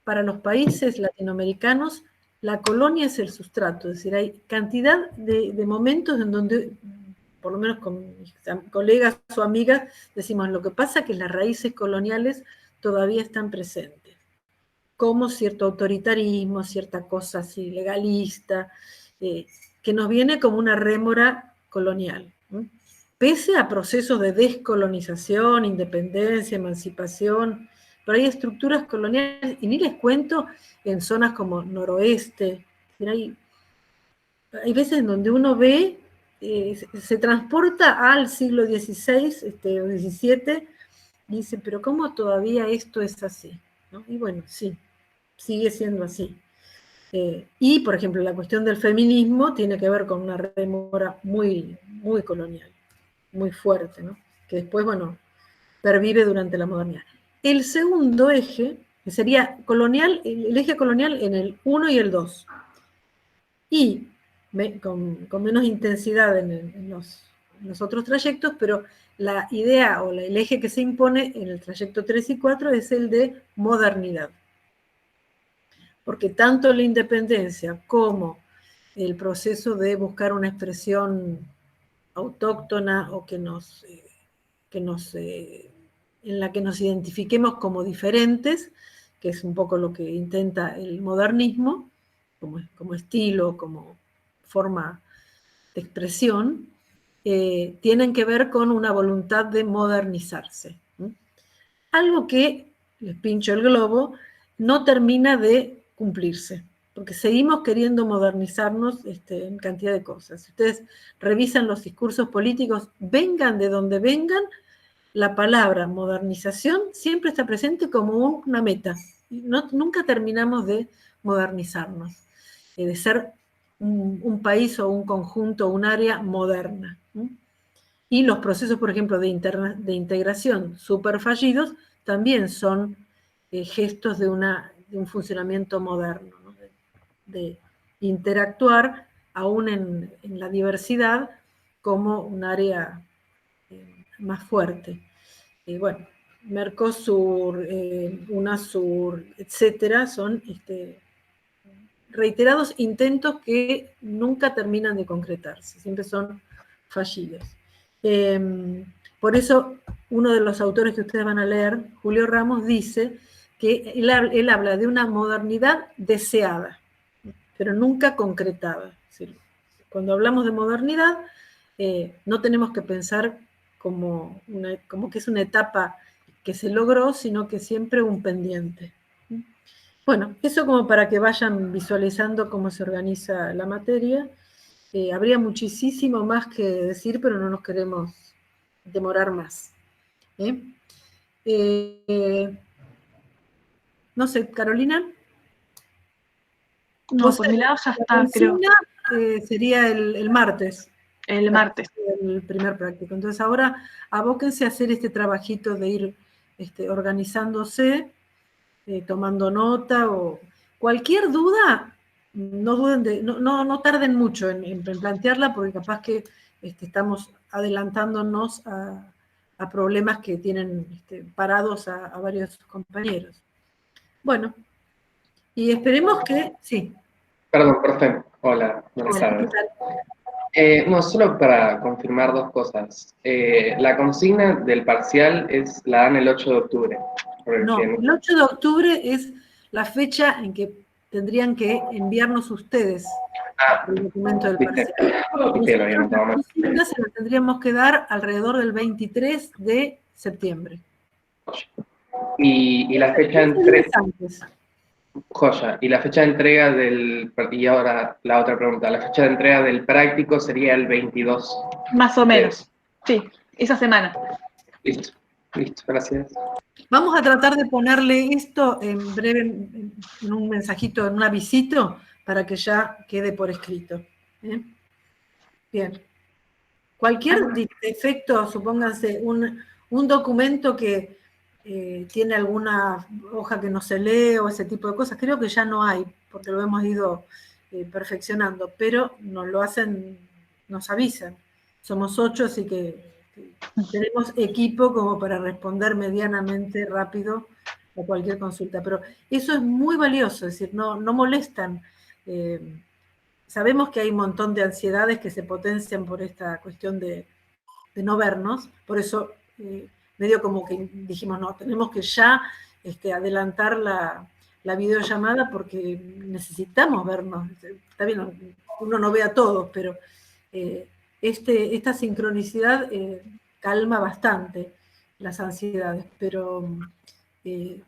para los países latinoamericanos, la colonia es el sustrato, es decir, hay cantidad de momentos en donde, por lo menos con mis colegas o amigas, decimos, lo que pasa es que las raíces coloniales todavía están presentes, como cierto autoritarismo, cierta cosa así legalista, que nos viene como una rémora colonial, ¿no? Pese a procesos de descolonización, independencia, emancipación, pero hay estructuras coloniales, y ni les cuento en zonas como noroeste, hay veces en donde uno ve, se transporta al siglo XVI o XVII, y dice, pero ¿cómo todavía esto es así? ¿No? Y bueno, sí, sigue siendo así. Y, por ejemplo, la cuestión del feminismo tiene que ver con una rémora muy, muy colonial, muy fuerte, ¿no? Que después, bueno, pervive durante la modernidad. El segundo eje, que sería colonial, el eje colonial en el 1 y el 2, y con menos intensidad en los otros trayectos, pero la idea o el eje que se impone en el trayecto 3 y 4 es el de modernidad. Porque tanto la independencia como el proceso de buscar una expresión autóctona o en la que nos identifiquemos como diferentes, que es un poco lo que intenta el modernismo, como estilo, como forma de expresión, tienen que ver con una voluntad de modernizarse. Algo que, les pincho el globo, no termina de cumplirse, porque seguimos queriendo modernizarnos en cantidad de cosas. Si ustedes revisan los discursos políticos, vengan de donde vengan, la palabra modernización siempre está presente como una meta. Nunca terminamos de modernizarnos, de ser un país o un conjunto, un área moderna. Y los procesos, por ejemplo, de integración súper fallidos también son gestos de un funcionamiento moderno, ¿no? De interactuar aún en la diversidad como un área más fuerte. Bueno, Mercosur, UNASUR, etcétera, son reiterados intentos que nunca terminan de concretarse, siempre son fallidos. Por eso, uno de los autores que ustedes van a leer, Julio Ramos, dice que él habla de una modernidad deseada, pero nunca concretada. Es decir, cuando hablamos de modernidad, no tenemos que pensar como que es una etapa que se logró, sino que siempre un pendiente. Bueno, eso como para que vayan visualizando cómo se organiza la materia. Habría muchísimo más que decir, pero no nos queremos demorar más. No sé, Carolina. No, por mi lado ya está, creo. Sería el martes. El martes. El primer práctico. Entonces ahora abóquense a hacer este trabajito de ir organizándose, tomando nota o cualquier duda, no duden no tarden mucho en plantearla, porque capaz que estamos adelantándonos a problemas que tienen parados a varios compañeros. Bueno, y esperemos que, sí. Perdón, profe. Hola, buenas tardes. No, solo para confirmar dos cosas. La consigna del parcial la dan el 8 de octubre. No, el 8 de octubre es la fecha en que tendrían que enviarnos ustedes el documento del parcial. La consigna se la tendríamos que dar alrededor del 23 de septiembre. Y la fecha de entrega... Joya. Y la fecha de entrega y ahora la otra pregunta, la fecha de entrega del práctico sería el 22. Más o menos, sí, esa semana. Listo, gracias. Vamos a tratar de ponerle esto en breve, en un mensajito, en un avisito, para que ya quede por escrito. Bien. Cualquier defecto, supónganse, un documento que tiene alguna hoja que no se lee o ese tipo de cosas. Creo que ya no hay, porque lo hemos ido perfeccionando, pero nos avisan. Somos 8, así que tenemos equipo como para responder medianamente rápido a cualquier consulta. Pero eso es muy valioso, es decir, no molestan. Sabemos que hay un montón de ansiedades que se potencian por esta cuestión de no vernos, por eso medio como que dijimos, no, tenemos que ya adelantar la videollamada porque necesitamos vernos. Está bien, uno no ve a todos, pero esta sincronicidad calma bastante las ansiedades, pero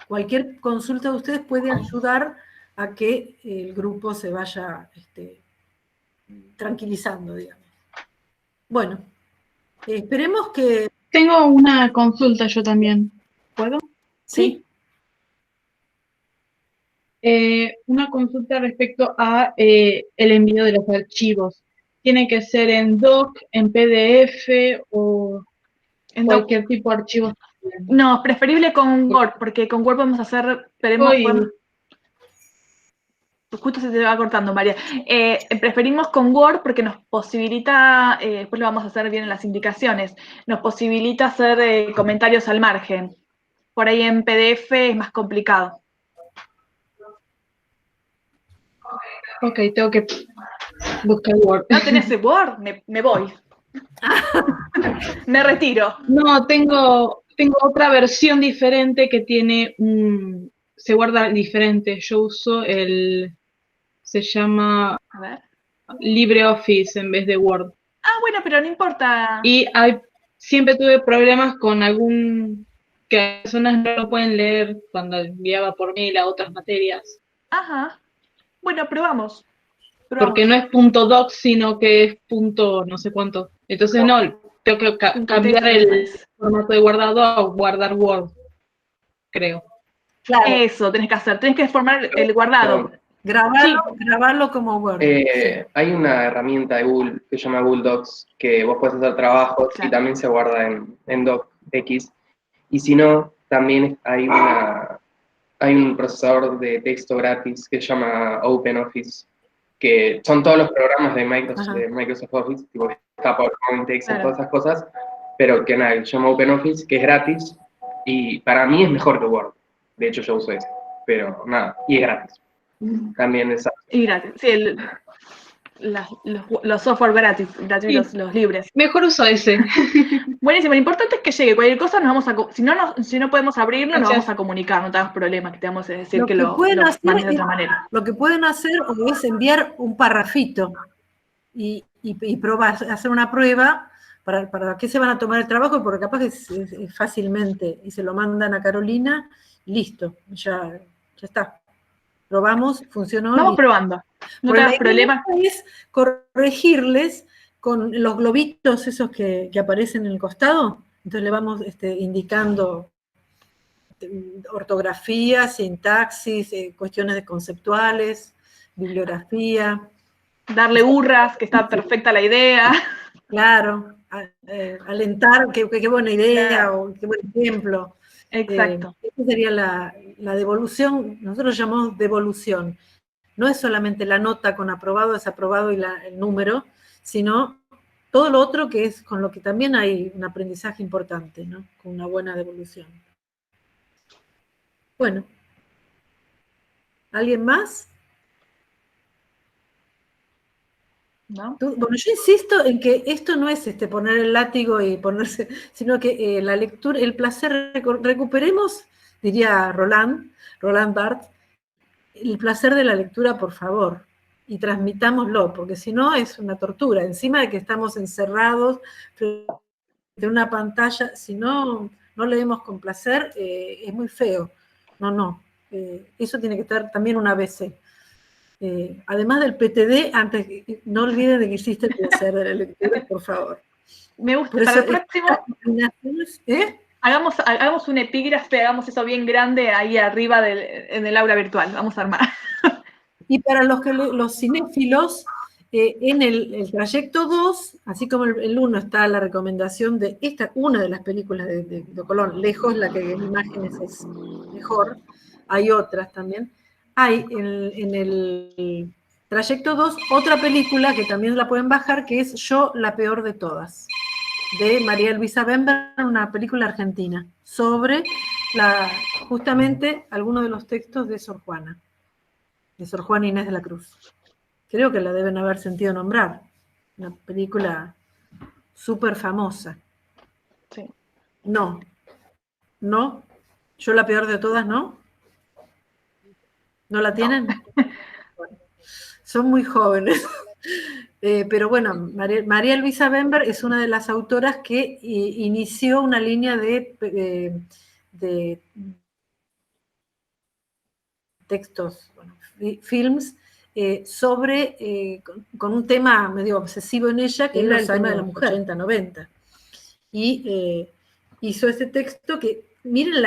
cualquier consulta de ustedes puede ayudar a que el grupo se vaya tranquilizando, digamos. Bueno, esperemos que... Tengo una consulta yo también. ¿Puedo? Sí. Una consulta respecto a el envío de los archivos. ¿Tiene que ser en doc, en PDF o En cualquier tipo de archivo? No, preferible con Word, porque con Word podemos hacer, justo se te va cortando, María. Preferimos con Word porque nos posibilita, después lo vamos a hacer bien en las indicaciones, nos posibilita hacer comentarios al margen. Por ahí en PDF es más complicado. Ok, tengo que buscar Word. ¿No tenés Word? Me voy. Me retiro. No, tengo otra versión diferente que tiene se guarda diferente. Yo uso se llama A ver. LibreOffice en vez de Word. Ah, bueno, pero no importa. Y siempre tuve problemas con que las personas no lo pueden leer cuando enviaba por mail a otras materias. Ajá. Bueno, probamos. Porque no es .doc, sino que es no sé cuánto. Entonces no, tengo que cambiar el formato de guardado a guardar Word, creo. Claro. Eso tenés que hacer, tenés que formar el guardado. Grabarlo como Word. Hay una herramienta de Google que se llama Google Docs, que vos puedes hacer trabajos y también se guarda en DocX. Y si no, también hay un procesador de texto gratis que se llama OpenOffice, que son todos los programas de Microsoft Office, tipo PowerPoint, Excel, todas esas cosas, pero que nada, se llama OpenOffice, que es gratis, y para mí es mejor que Word. De hecho, yo uso ese, pero nada, y es gratis. También es... Y gratis, sí, los software gratis, sí. los libres. Mejor uso ese. Buenísimo, lo importante es que llegue. Cualquier cosa nos vamos a... Si no podemos abrirlo, nos vamos a comunicar, no tenemos problemas, que te vamos a decir que lo manejes de otra manera. Lo que pueden hacer es enviar un parrafito y probar, hacer una prueba para qué se van a tomar el trabajo, porque capaz que es fácilmente, y se lo mandan a Carolina, listo, ya está. Probamos, funcionó. Vamos probando. No tengas problemas. Es corregirles con los globitos esos que aparecen en el costado. Entonces le vamos indicando ortografía, sintaxis, cuestiones conceptuales, bibliografía. Darle burras, que está perfecta la idea. Claro, alentar, qué buena idea, o qué buen ejemplo. Exacto. Esa sería la devolución, nosotros llamamos devolución. No es solamente la nota con aprobado, desaprobado y el número, sino todo lo otro que es con lo que también hay un aprendizaje importante, ¿no? Con una buena devolución. Bueno. ¿Alguien más? ¿No? Bueno, yo insisto en que esto no es poner el látigo y ponerse, sino que la lectura, el placer, recuperemos, diría Roland Barthes, el placer de la lectura, por favor, y transmitámoslo, porque si no es una tortura, encima de que estamos encerrados frente a una pantalla, si no leemos con placer, es muy feo. No, eso tiene que estar también un ABC. Además del PTD, no olviden de que existe el placer de la lectura, por favor. Me gusta. Para el próximo, hagamos un epígrafe, hagamos eso bien grande ahí arriba en el aula virtual. Vamos a armar. Y para los cinéfilos, En el trayecto 2, así como el 1 está la recomendación de una de las películas de Colón, lejos, la que en imágenes es mejor, hay otras también. Hay en el trayecto 2 otra película que también la pueden bajar, que es Yo, la peor de todas, de María Elvisa Bember, una película argentina, sobre justamente algunos de los textos de Sor Juana Inés de la Cruz. Creo que la deben haber sentido nombrar. Una película súper famosa. Sí. No. Yo la peor de todas, ¿no? ¿No la tienen? No. Bueno, son muy jóvenes. Pero bueno, María Elvisa Bember es una de las autoras que inició una línea de textos, bueno, films, con un tema medio obsesivo en ella, que era el tema de la mujer, 80-90. Y hizo ese texto que, miren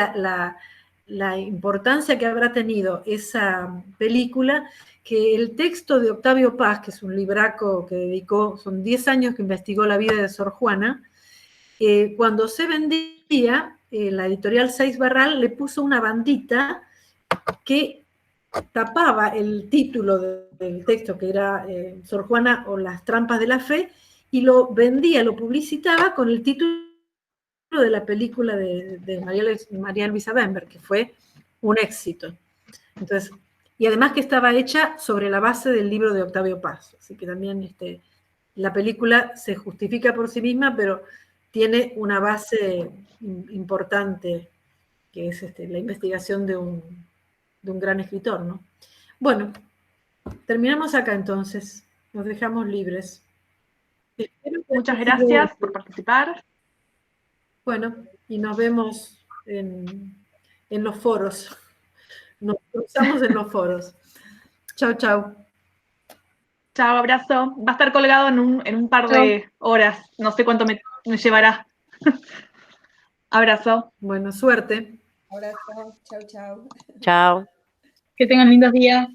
la importancia que habrá tenido esa película, que el texto de Octavio Paz, que es un libraco que dedicó, son 10 años que investigó la vida de Sor Juana, cuando se vendía, la editorial Seis Barral le puso una bandita que tapaba el título del texto, que era Sor Juana o las trampas de la fe, y lo vendía, lo publicitaba con el título de la película de María Elvisa Bember, que fue un éxito. Entonces, y además que estaba hecha sobre la base del libro de Octavio Paz, así que también la película se justifica por sí misma, pero tiene una base importante, que es la investigación de un gran escritor, ¿no? Bueno, terminamos acá entonces, nos dejamos libres. Muchas gracias por participar. Bueno, y nos vemos en los foros. Nos cruzamos en los foros. Chau, chau. Chao, abrazo. Va a estar colgado en un par de horas. No sé cuánto me llevará. Abrazo. Bueno, suerte. Abrazo. Chau, chau. Chao. Que tengan lindos días.